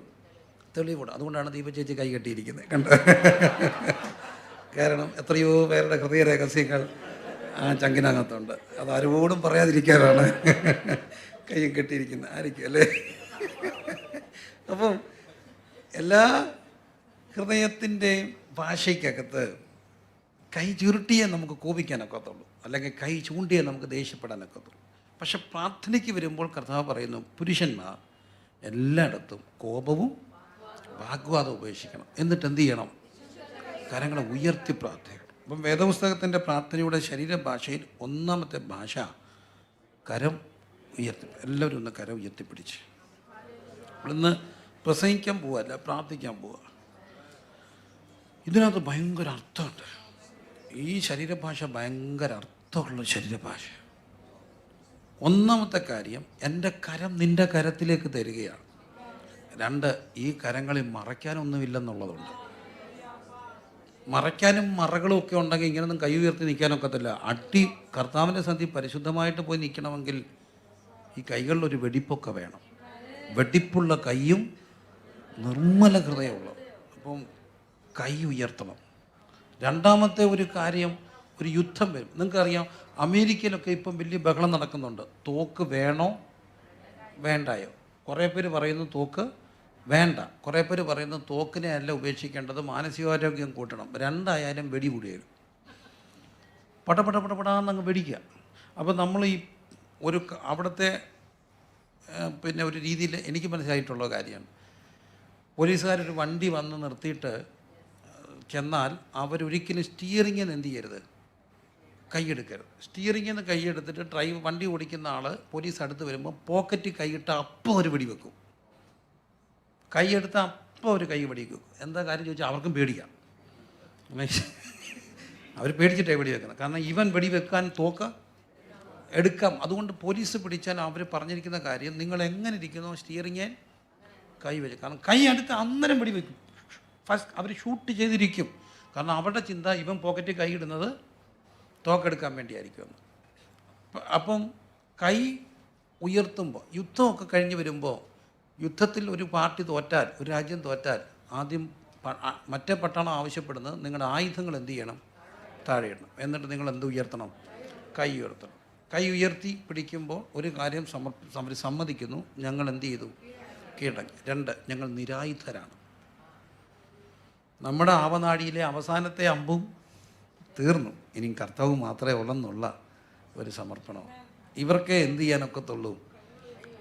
തെളിവുണ്ട്. അതുകൊണ്ടാണ് ദീപ ചേച്ചി കൈ കെട്ടിയിരിക്കുന്നത്, കണ്ടോ? കാരണം എത്രയോ പേരുടെ ഹൃദയ രഹസ്യങ്ങൾ ആ ചങ്കിനകത്തുണ്ട്. അത് ആരോടും പറയാതിരിക്കാനാണ് കൈ കെട്ടിയിരിക്കുന്നത്, ആയിരിക്കും അല്ലേ? അപ്പം എല്ലാ ഹൃദയത്തിൻ്റെയും ഭാഷയ്ക്കകത്ത് കൈ ചുരുട്ടിയേ നമുക്ക് കോപിക്കാനൊക്കത്തുള്ളൂ, അല്ലെങ്കിൽ കൈ ചൂണ്ടിയേ നമുക്ക് ദേഷ്യപ്പെടാനൊക്കത്തുള്ളൂ. പക്ഷെ പ്രാർത്ഥനയ്ക്ക് വരുമ്പോൾ കർത്താവ് പറയുന്നു, പുരുഷന്മാർ എല്ലായിടത്തും കോപവും വാഗ്വാദവും ഉപേക്ഷിക്കണം. എന്നിട്ട് എന്ത് ചെയ്യണം? കരങ്ങളെ ഉയർത്തി പ്രാർത്ഥിക്കണം. അപ്പം വേദപുസ്തകത്തിൻ്റെ പ്രാർത്ഥനയുടെ ശരീരഭാഷയിൽ ഒന്നാമത്തെ ഭാഷ കരം ഉയർത്തി. എല്ലാവരും ഒന്ന് കരം ഉയർത്തിപ്പിടിച്ച് ഇന്ന് പ്രസംഗിക്കാൻ പോവല്ല, പ്രാർത്ഥിക്കാൻ പോവുക. ഇതിനകത്ത് ഭയങ്കര അർത്ഥമുണ്ട്. ഈ ശരീരഭാഷ ഭയങ്കര അർത്ഥമുള്ള ശരീരഭാഷ. ഒന്നാമത്തെ കാര്യം, എൻ്റെ കരം നിൻ്റെ കരത്തിലേക്ക് തരികയാണ്. 2, ഈ കരങ്ങളിൽ മറയ്ക്കാനൊന്നുമില്ലെന്നുള്ളതുണ്ട്. മറയ്ക്കാനും മറകളും ഒക്കെ ഉണ്ടെങ്കിൽ ഇങ്ങനെയൊന്നും കൈ ഉയർത്തി നിൽക്കാനൊക്കത്തില്ല. കർത്താവിൻ്റെ സന്ധി പരിശുദ്ധമായിട്ട് പോയി നിൽക്കണമെങ്കിൽ ഈ കൈകളിലൊരു വെടിപ്പൊക്കെ വേണം. വെടിപ്പുള്ള കൈയും നിർമ്മല ഹൃദയമുള്ള. അപ്പം കൈ ഉയർത്തണം. രണ്ടാമത്തെ ഒരു കാര്യം, ഒരു യുദ്ധം വരും. നിങ്ങൾക്കറിയാം, അമേരിക്കയിലൊക്കെ ഇപ്പം വലിയ ബഹളം നടക്കുന്നുണ്ട്. തോക്ക് വേണോ വേണ്ടായോ? കുറേ പേര് പറയുന്നു തോക്ക് വേണ്ട, കുറേ പേര് പറയുന്നു തോക്കിനെ അല്ല ഉപേക്ഷിക്കേണ്ടത്, മാനസികാരോഗ്യം കൂട്ടണം. 2 വെടി കൂടിയത് പടപടാന്നങ്ങ് വെടിക്കുക. അപ്പോൾ നമ്മൾ ഈ അവിടുത്തെ പിന്നെ ഒരു രീതിയിൽ എനിക്ക് മനസ്സിലായിട്ടുള്ള കാര്യമാണ്, പോലീസുകാരൊരു വണ്ടി വന്ന് നിർത്തിയിട്ട് ചെന്നാൽ അവരൊരിക്കലും സ്റ്റിയറിങ്ങിൽ നിന്ന് എന്ത് ചെയ്യരുത്, കൈയെടുക്കരുത്. സ്റ്റിയറിങ്ങിൽ നിന്ന് കൈയെടുത്തിട്ട് വണ്ടി ഓടിക്കുന്ന ആൾ പോലീസ് അടുത്ത് വരുമ്പോൾ പോക്കറ്റിൽ കൈയിട്ട് അപ്പം ഒരു വെടി വെക്കും. കൈയെടുത്ത് അപ്പം ഒരു കൈ വെടിക്കും. എന്താ കാര്യം ചോദിച്ചാൽ അവർക്കും പേടിക്കാം. അവർ പേടിച്ചിട്ടേ വെടി വെക്കണം. കാരണം ഇവൻ വെടി വെക്കാൻ തോക്ക് എടുക്കാം. അതുകൊണ്ട് പോലീസ് പിടിച്ചാൽ അവർ പറഞ്ഞിരിക്കുന്ന കാര്യം, നിങ്ങൾ എങ്ങനെ ഇരിക്കുന്നോ സ്റ്റിയറിങ്ങിൽ കൈ വെച്ച്. കാരണം കൈ എടുത്ത് അന്നേരം വെടി വെക്കും. ഫസ്റ്റ് അവർ ഷൂട്ട് ചെയ്തിരിക്കും. കാരണം അവരുടെ ചിന്ത ഇവൻ പോക്കറ്റിൽ കൈ ഇടുന്നത് തോക്കെടുക്കാൻ വേണ്ടിയായിരിക്കും. അപ്പം കൈ ഉയർത്തുമ്പോൾ, യുദ്ധമൊക്കെ കഴിഞ്ഞ് വരുമ്പോൾ, യുദ്ധത്തിൽ ഒരു പാർട്ടി തോറ്റാൽ, ഒരു രാജ്യം തോറ്റാൽ, ആദ്യം മറ്റേ പട്ടാളം ആവശ്യപ്പെടുന്നത് നിങ്ങളുടെ ആയുധങ്ങൾ എന്ത് ചെയ്യണം, താഴെ ഇടണം. എന്നിട്ട് നിങ്ങൾ എന്ത് ഉയർത്തണം, കൈ ഉയർത്തണം. കൈ ഉയർത്തി പിടിക്കുമ്പോൾ ഒരു കാര്യം അവർ സമ്മതിക്കുന്നു, ഞങ്ങൾ എന്ത് ചെയ്തു, കീഴടങ്ങി. 2, ഞങ്ങൾ നിരായുധരാണ്. നമ്മുടെ ആവനാഴിയിലെ അവസാനത്തെ അമ്പും തീർന്നു, ഇനിയും കർത്താവ് മാത്രമേ ഉള്ളെന്നുള്ള ഒരു സമർപ്പണം. ഇവർക്ക് എന്ത് ചെയ്യാനൊക്കത്തുള്ളൂ,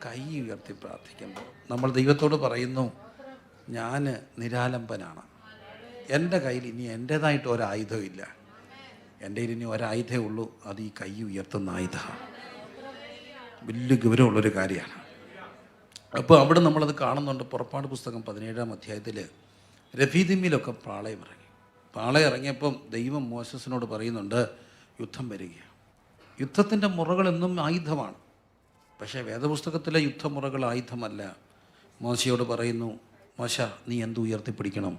കൈ ഉയർത്തി പ്രാർത്ഥിക്കുമ്പോൾ നമ്മൾ ദൈവത്തോട് പറയുന്നു, ഞാൻ നിരാലംബനാണ്, എൻ്റെ കയ്യിൽ ഇനി എൻ്റേതായിട്ട് ഒരായുധമില്ല, എൻ്റെ കയ്യിൽ ഇനി ഒരായുധമേ ഉള്ളൂ, അത് ഈ കൈ ഉയർത്തുന്ന ആയുധമാണ്. വലിയ ഗൗരവമുള്ളൊരു കാര്യമാണ്. അപ്പോൾ അവിടെ നമ്മളത് കാണുന്നുണ്ട്. പുറപ്പാട് പുസ്തകം 17-ാം അധ്യായത്തിൽ രഫീദിമ്മിലൊക്കെ പാളയം ഇറങ്ങിയപ്പം ദൈവം മോശസിനോട് പറയുന്നുണ്ട്, യുദ്ധം വരികയാണ്. യുദ്ധത്തിൻ്റെ മുറകളെന്നും ആയുധമാണ്. പക്ഷേ വേദപുസ്തകത്തിലെ യുദ്ധമുറകൾ ആയുധമല്ല. മോശയോട് പറയുന്നു, മോശ നീ എന്ത് ഉയർത്തിപ്പിടിക്കണം,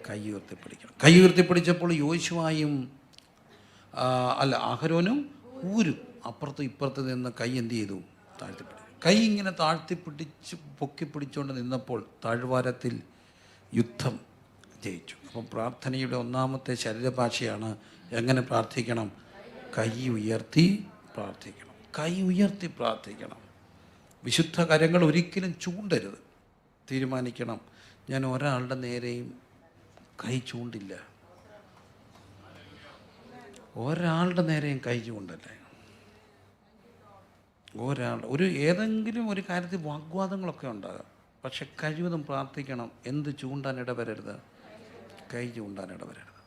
കൈ ഉയർത്തിപ്പിടിക്കണം. കൈ ഉയർത്തിപ്പിടിച്ചപ്പോൾ യോശുവയും അഹരോനും ഊരും അപ്പുറത്തും ഇപ്പുറത്ത് നിന്ന് കൈ എന്ത് ചെയ്തു, താഴ്ത്തിപ്പിടിച്ചു. കൈ ഇങ്ങനെ താഴ്ത്തിപ്പിടിച്ച് പൊക്കിപ്പിടിച്ചുകൊണ്ട് നിന്നപ്പോൾ താഴ്വാരത്തിൽ യുദ്ധം ജയിച്ചു. അപ്പം പ്രാർത്ഥനയുടെ ഒന്നാമത്തെ ശരീരഭാഷയാണ് എങ്ങനെ പ്രാർത്ഥിക്കണം, കൈ ഉയർത്തി പ്രാർത്ഥിക്കണം. കൈ ഉയർത്തി പ്രാർത്ഥിക്കണം. വിശുദ്ധ കരങ്ങൾ ഒരിക്കലും ചൂണ്ടരുത്. തീരുമാനിക്കണം, ഞാൻ ഒരാളുടെ നേരെയും കൈ ചൂണ്ടില്ല, ഒരാളുടെ നേരെയും കൈ ചൂണ്ടല്ലേ. ഏതെങ്കിലും ഒരു കാര്യത്തിൽ വാഗ്വാദങ്ങളൊക്കെ ഉണ്ടാകാം. പക്ഷെ കഴിവതും പ്രാർത്ഥിക്കണം, എന്ത് ചൂണ്ടാൻ ഇടവരരുത്, കൈ ചൂണ്ടാൻ ഇടവരരുത്,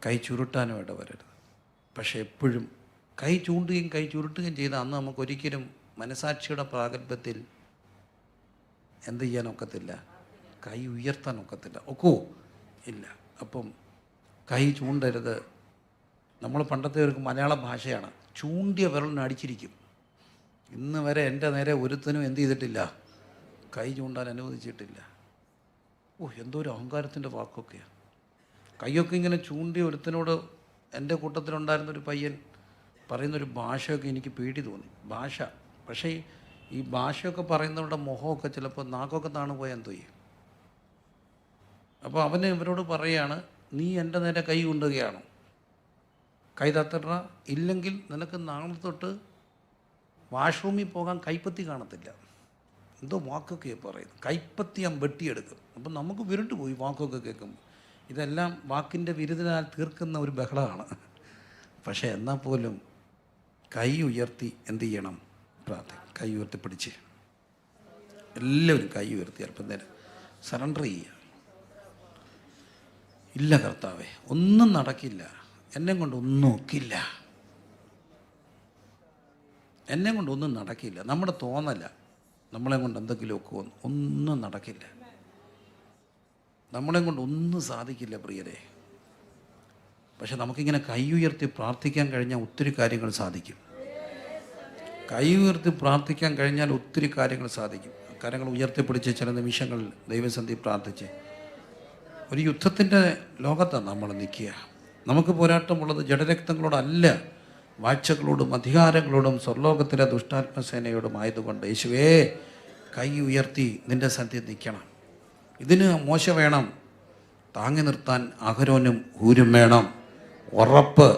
കൈ ചുരുട്ടാനും ഇടവരരുത്. പക്ഷെ എപ്പോഴും കൈ ചൂണ്ടുകയും കൈ ചുരുട്ടുകയും ചെയ്ത അന്ന് നമുക്കൊരിക്കലും മനസാക്ഷിയുടെ പ്രാഗൽഭ്യത്തിൽ ചെയ്യാനൊക്കത്തില്ല, കൈ ഉയർത്താനൊക്കത്തില്ല. ഒക്കോ ഇല്ല. അപ്പം കൈ ചൂണ്ടരുത്. നമ്മൾ പണ്ടത്തെ ഒരു മലയാള ഭാഷയാണ്, ചൂണ്ടിയ വിരലിന് അടിച്ചിരിക്കും. ഇന്ന് വരെ എൻ്റെ നേരെ ഒരുത്തനും എന്ത് ചെയ്തിട്ടില്ല, കൈ ചൂണ്ടാൻ അനുവദിച്ചിട്ടില്ല. എന്തോ ഒരു അഹങ്കാരത്തിൻ്റെ വാക്കൊക്കെയാണ്. കൈയൊക്കെ ഇങ്ങനെ ചൂണ്ടി ഒരുത്തനോട്, എൻ്റെ കൂട്ടത്തിലുണ്ടായിരുന്നൊരു പയ്യൻ പറയുന്നൊരു ഭാഷയൊക്കെ എനിക്ക് പേടി തോന്നി. ഭാഷ, പക്ഷേ ഈ ഭാഷയൊക്കെ പറയുന്നവരുടെ മുഖമൊക്കെ ചിലപ്പോൾ നാക്കൊക്കെ താണു പോയാൽ എന്തോ ചെയ്യും. അപ്പോൾ അവന് ഇവരോട് പറയുകയാണ്, നീ എൻ്റെ നേരെ കൈ കൊണ്ടുകയാണോ, കൈ തത്തട, ഇല്ലെങ്കിൽ നിനക്ക് നാളെ തൊട്ട് വാഷ്റൂമിൽ പോകാൻ കൈപ്പത്തി കാണത്തില്ല. എന്തോ വാക്കൊക്കെ പറയുന്നു, കൈപ്പത്തി ഞാൻ വെട്ടിയെടുക്കും. അപ്പം നമുക്ക് വിരുണ്ട് പോയി വാക്കൊക്കെ കേൾക്കുമ്പോൾ. ഇതെല്ലാം വാക്കിൻ്റെ വിരുദിനാൽ തീർക്കുന്ന ഒരു ബഹളമാണ്. പക്ഷേ എന്നാൽ പോലും കൈ ഉയർത്തി എന്ത് ചെയ്യണം, പ്രാർത്ഥന. കൈ ഉയർത്തി പിടിച്ച് എല്ലാവരും കൈ ഉയർത്തി അല്പം നേരം സറണ്ടർ ചെയ്യുക. ഇല്ല കർത്താവേ, ഒന്നും നടക്കില്ല, എന്നെ കൊണ്ട് ഒന്നും ഒക്കില്ല, എന്നെ കൊണ്ട് ഒന്നും നടക്കില്ല. നമ്മുടെ തോന്നല നമ്മളെ കൊണ്ട് എന്തെങ്കിലും ഒക്കുമെന്ന്, ഒന്നും നടക്കില്ല, നമ്മളെ കൊണ്ട് ഒന്നും സാധിക്കില്ല പ്രിയരെ. പക്ഷെ നമുക്കിങ്ങനെ കൈ ഉയർത്തി പ്രാർത്ഥിക്കാൻ കഴിഞ്ഞാൽ ഒത്തിരി കാര്യങ്ങൾ സാധിക്കും. കൈ ഉയർത്തി പ്രാർത്ഥിക്കാൻ കഴിഞ്ഞാൽ ഒത്തിരി കാര്യങ്ങൾ സാധിക്കും. കാര്യങ്ങൾ ഉയർത്തിപ്പിടിച്ച് ചില നിമിഷങ്ങൾ ദൈവസന്ധി പ്രാർത്ഥിച്ച് ഒരു യുദ്ധത്തിൻ്റെ ലോകത്താണ് നമ്മൾ നിൽക്കുക. നമുക്ക് പോരാട്ടമുള്ളത് ജഡരക്തങ്ങളോടല്ല, വാഴ്ചകളോടും അധികാരങ്ങളോടും സ്വർലോകത്തിലെ ദുഷ്ടാത്മസേനയോടും ആയതുകൊണ്ട് യേശുവേ, കൈ ഉയർത്തി നിൻ്റെ സന്ധ്യ നിൽക്കണം. ഇതിന് മോശ വേണം, താങ്ങി നിർത്താൻ അഹരോനും ഹൂരും വേണം. ഉറപ്പ്,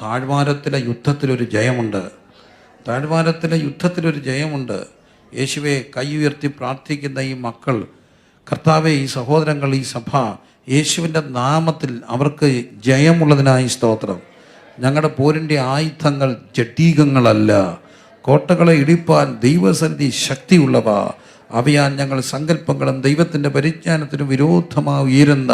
താഴ്വാരത്തിലെ യുദ്ധത്തിലൊരു ജയമുണ്ട്, താഴ്വാരത്തിലെ യുദ്ധത്തിലൊരു ജയമുണ്ട്. യേശുവെ, കൈ ഉയർത്തി പ്രാർത്ഥിക്കുന്ന ഈ മക്കൾ, കർത്താവെ, ഈ സഹോദരങ്ങൾ, ഈ സഭ, യേശുവിൻ്റെ നാമത്തിൽ അവർക്ക് ജയമുള്ളതിനായി സ്തോത്രം. ഞങ്ങളുടെ പോരിൻ്റെ ആയുധങ്ങൾ ജഡീകങ്ങളല്ല, കോട്ടകളെ ഇടിപ്പാൻ ദൈവസന്നിധി ശക്തിയുള്ളവ. അവയാൽ ഞങ്ങൾ സങ്കല്പങ്ങളും ദൈവത്തിൻ്റെ പരിജ്ഞാനത്തിനും വിരോധമായി ഉയരുന്ന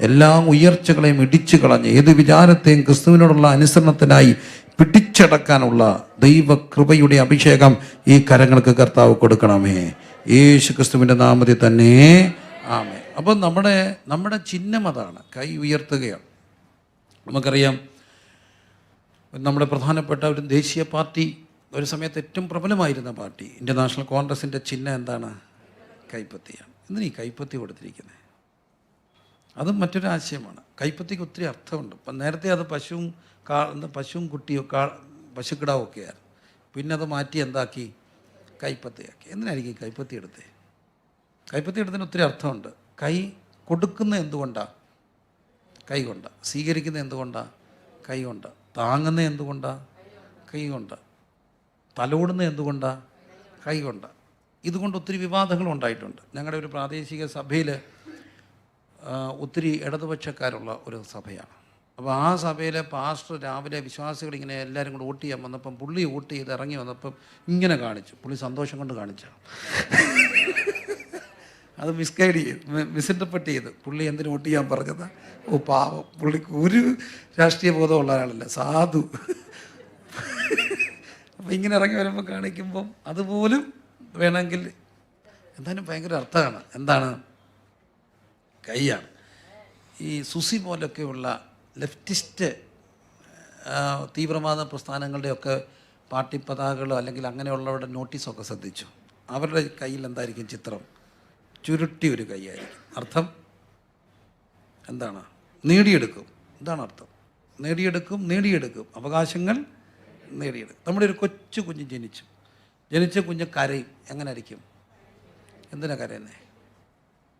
എല്ലാ ഉയർച്ചകളെയും ഇടിച്ചു കളഞ്ഞ് ഏത് വിചാരത്തെയും ക്രിസ്തുവിനോടുള്ള അനുസരണത്തിനായി പിടിച്ചടക്കാനുള്ള ദൈവകൃപയുടെ അഭിഷേകം ഈ കരങ്ങൾക്ക് കർത്താവ് കൊടുക്കണമേ, യേശു ക്രിസ്തുവിൻ്റെ നാമത്തിൽ തന്നെ ആമേൻ. അപ്പോൾ നമ്മുടെ ചിഹ്നം അതാണ്, കൈ ഉയർത്തുകയാണ്. നമുക്കറിയാം, നമ്മുടെ പ്രധാനപ്പെട്ട ഒരു ദേശീയ പാർട്ടി, ഒരു സമയത്ത് ഏറ്റവും പ്രബലമായിരുന്ന പാർട്ടി ഇന്ത്യൻ നാഷണൽ കോൺഗ്രസിൻ്റെ ചിഹ്നം എന്താണ്? കൈപ്പത്തിയാണ്. എന്തിനാ ഈ കൈപ്പത്തി കൊടുത്തിരിക്കുന്നത്? അതും മറ്റൊരു ആശയമാണ്. കൈപ്പത്തിക്ക് ഒത്തിരി അർത്ഥമുണ്ട്. ഇപ്പം നേരത്തെ അത് പശുവും കുട്ടിയോ പശുക്കിടാവും ഒക്കെയായിരുന്നു. പിന്നെ അത് മാറ്റി എന്താക്കി? കൈപ്പത്തിയാക്കി. എന്തിനായിരിക്കും കൈപ്പത്തി എടുത്തത്? കൈപ്പത്തി എടുത്തതിന് ഒത്തിരി അർത്ഥമുണ്ട്. കൈ കൊടുക്കുന്ന എന്തുകൊണ്ടാണ്? കൈ കൊണ്ടാണ്. സ്വീകരിക്കുന്ന എന്തുകൊണ്ടാണ്? കൈ കൊണ്ടാണ്. താങ്ങുന്ന എന്തുകൊണ്ടാണ്? കൈ കൊണ്ടാണ്. തലോടുന്ന എന്തുകൊണ്ടാണ്? കൈ കൊണ്ടാണ്. ഇതുകൊണ്ട് ഒത്തിരി വിവാദങ്ങൾ ഉണ്ടായിട്ടുണ്ട്. ഞങ്ങളുടെ ഒരു പ്രാദേശിക സഭയിൽ ഒത്തിരി ഇടതുപക്ഷക്കാരുള്ള ഒരു സഭയാണ്. അപ്പോൾ ആ സഭയിലെ പാസ്റ്റർ രാവിലെ വിശ്വാസികൾ ഇങ്ങനെ എല്ലാവരും കൂടെ വോട്ട് ചെയ്യാൻ വന്നപ്പം പുള്ളി വോട്ട് ചെയ്ത് ഇറങ്ങി വന്നപ്പം ഇങ്ങനെ കാണിച്ചു. പുള്ളി സന്തോഷം കൊണ്ട് കാണിച്ചു. അത് മിസ്ഇൻ്റർപ്രറ്റ് ചെയ്ത് പുള്ളി എന്തിനു വോട്ട് ചെയ്യാൻ പറഞ്ഞത്? പാവം, പുള്ളിക്ക് ഒരു രാഷ്ട്രീയ ബോധമുള്ള ആളല്ല, സാധു. അപ്പം ഇങ്ങനെ ഇറങ്ങി വരുമ്പോൾ കാണിക്കുമ്പം അതുപോലും വേണമെങ്കിൽ എന്തായാലും ഭയങ്കര അർത്ഥമാണ്. എന്താണ്? കൈയാണ്. ഈ സുസി പോലൊക്കെയുള്ള ലെഫ്റ്റിസ്റ്റ് തീവ്രവാദ പ്രസ്ഥാനങ്ങളുടെയൊക്കെ പാർട്ടി പതാകകളോ അല്ലെങ്കിൽ അങ്ങനെയുള്ളവരുടെ നോട്ടീസൊക്കെ ശ്രദ്ധിച്ചു. അവരുടെ കയ്യിൽ എന്തായിരിക്കും ചിത്രം? ചുരുട്ടി ഒരു കൈയായിരിക്കും. അർത്ഥം എന്താണ്? നേടിയെടുക്കും. എന്താണ് അർത്ഥം? നേടിയെടുക്കും. അവകാശങ്ങൾ നേടിയെടുക്കും. നമ്മുടെ ഒരു കൊച്ചു കുഞ്ഞ് ജനിച്ച കുഞ്ഞ് കരയും. എങ്ങനെ ആയിരിക്കും? എന്തിനാ കരയുന്നേ?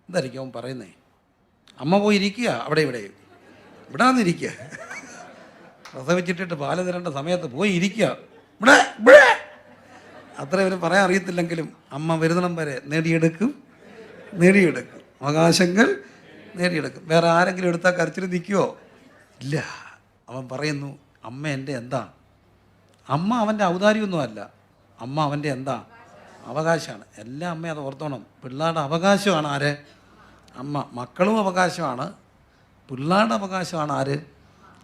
എന്തായിരിക്കും അവൻ പറയുന്നേ? അമ്മ പോയി ഇരിക്കുക, ഇവിടെ വന്നിരിക്കുക. പ്രസവിച്ചിട്ടിട്ട് പാല് തരേണ്ട സമയത്ത് പോയി ഇരിക്കുക, ഇവിടെ. അത്ര ഇവർ പറയാൻ അറിയത്തില്ലെങ്കിലും അമ്മ വരുന്നിടം വരെ നേടിയെടുക്കും. അവകാശങ്ങൾ നേടിയെടുക്കും. വേറെ ആരെങ്കിലും എടുത്താൽ കരച്ചിൽ നിൽക്കുമോ? ഇല്ല. അവൻ പറയുന്നു, അമ്മ എൻ്റെ എന്താ? അമ്മ അവൻ്റെ ഔദാര്യമൊന്നുമല്ല, അമ്മ അവൻ്റെ എന്താ? അവകാശമാണ്. എല്ലാ അമ്മയും അത് ഓർത്തോണം. പിള്ളേരുടെ അവകാശമാണ് ആര്? അമ്മ. മക്കളും അവകാശമാണ്, പിള്ളേരുടെ അവകാശമാണ് ആര്?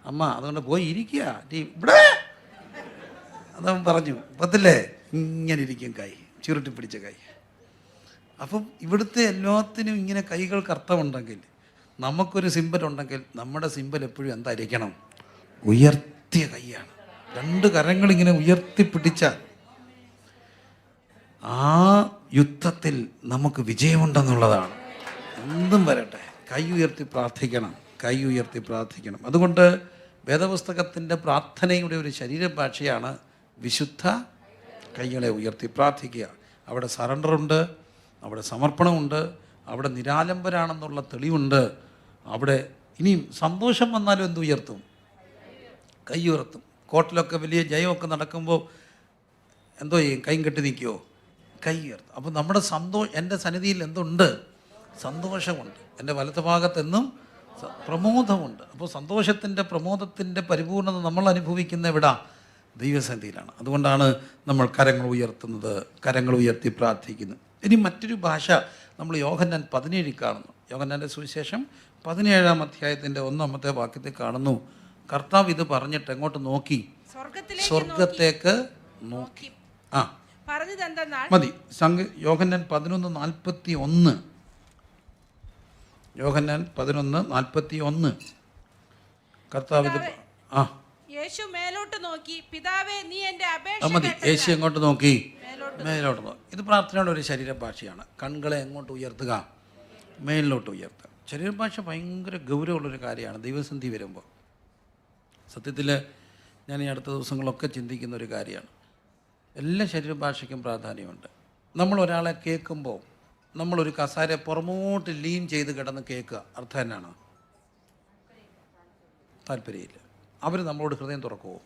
അമ്മ. അതുകൊണ്ട് പോയി ഇരിക്കുക, ഇവിടെ. അതവൻ പറഞ്ഞു. പത്തില്ലേ? ഇങ്ങനെ ഇരിക്കും കൈ, ചുരുട്ടി പിടിച്ച കൈ. അപ്പം ഇവിടുത്തെ എല്ലാത്തിനും ഇങ്ങനെ കൈകൾക്ക് അർത്ഥമുണ്ടെങ്കിൽ നമുക്കൊരു സിമ്പൽ ഉണ്ടെങ്കിൽ നമ്മുടെ സിമ്പൽ എപ്പോഴും എന്തായിരിക്കണം? ഉയർത്തിയ കൈയാണ്. രണ്ട് കരങ്ങളിങ്ങനെ ഉയർത്തിപ്പിടിച്ചാൽ ആ യുദ്ധത്തിൽ നമുക്ക് വിജയമുണ്ടെന്നുള്ളതാണ്. എന്തും വരട്ടെ, കൈ ഉയർത്തി പ്രാർത്ഥിക്കണം, കൈ ഉയർത്തി പ്രാർത്ഥിക്കണം. അതുകൊണ്ട് വേദപുസ്തകത്തിൻ്റെ പ്രാർത്ഥനയുടെ ഒരു ശരീരഭാഷയാണ് വിശുദ്ധ കൈകളെ ഉയർത്തി പ്രാർത്ഥിക്കുക. അവിടെ സറണ്ടറുണ്ട്, അവിടെ സമർപ്പണമുണ്ട്, അവിടെ നിരാലംബരാണെന്നുള്ള തെളിവുണ്ട്. അവിടെ ഇനിയും സന്തോഷം വന്നാലും എന്ത് ഉയർത്തും? കൈ ഉയർത്തും. കോർട്ടിലൊക്കെ വലിയ ജയമൊക്കെ നടക്കുമ്പോൾ എന്തോ ചെയ്യും? കൈ കെട്ടി നിൽക്കുമോ? കൈ ഉയർത്തും. അപ്പോൾ നമ്മുടെ എൻ്റെ സന്നിധിയിൽ എന്തുണ്ട്? സന്തോഷമുണ്ട്. എൻ്റെ വലത്ത് ഭാഗത്തെന്നും പ്രമോദമുണ്ട്. അപ്പോൾ സന്തോഷത്തിൻ്റെ പ്രമോദത്തിൻ്റെ പരിപൂർണത നമ്മൾ അനുഭവിക്കുന്ന എവിടാ? ദൈവസന്നിധിയിലാണ്. അതുകൊണ്ടാണ് നമ്മൾ കരങ്ങൾ ഉയർത്തുന്നത്, കരങ്ങൾ ഉയർത്തി പ്രാർത്ഥിക്കുന്നത്. ഇനി മറ്റൊരു ഭാഷ നമ്മൾ യോഹന്നാൻ 17 കാണുന്നു. യോഹന്നാൻ്റെ സുവിശേഷം 17-ാം അധ്യായത്തിൻ്റെ 1-ാമത്തെ വാക്യത്തിൽ കാണുന്നു. കർത്താവ് ഇത് പറഞ്ഞിട്ട് എങ്ങോട്ട് നോക്കി? സ്വർഗത്തേക്ക് നോക്കി. ആ മതി. യോഹന്നാൻ 11:41. യോഹന്നാൻ 11:41. കർത്താവ് ഇത് യേശു മേലോട്ട് നോക്കി, പിതാവേ നീ എൻ്റെ അപേക്ഷ. മതി. യേശു എങ്ങോട്ട് നോക്കി? മേലോട്ട് നോക്കി. ഇത് പ്രാർത്ഥനയുടെ ഒരു ശരീരഭാഷയാണ്. കണ്ണുകളെ എങ്ങോട്ട് ഉയർത്തുക? മേലിലോട്ട് ഉയർത്തുക. ശരീരഭാഷ ഭയങ്കര ഗൗരവമുള്ളൊരു കാര്യമാണ് ദൈവസന്ധി വരുമ്പോൾ. സത്യത്തിൽ ഞാൻ ഈ അടുത്ത ദിവസങ്ങളൊക്കെ ചിന്തിക്കുന്ന ഒരു കാര്യമാണ്. എല്ലാ ശരീരഭാഷയ്ക്കും പ്രാധാന്യമുണ്ട്. നമ്മൾ ഒരാളെ കേൾക്കുമ്പോൾ നമ്മളൊരു കസാര പുറമോട്ട് ലീൻ ചെയ്ത് കിടന്ന് കേൾക്കുക, അർത്ഥം എന്നാണ്? താല്പര്യമില്ല. അവർ നമ്മളോട് ഹൃദയം തുറക്കുമോ?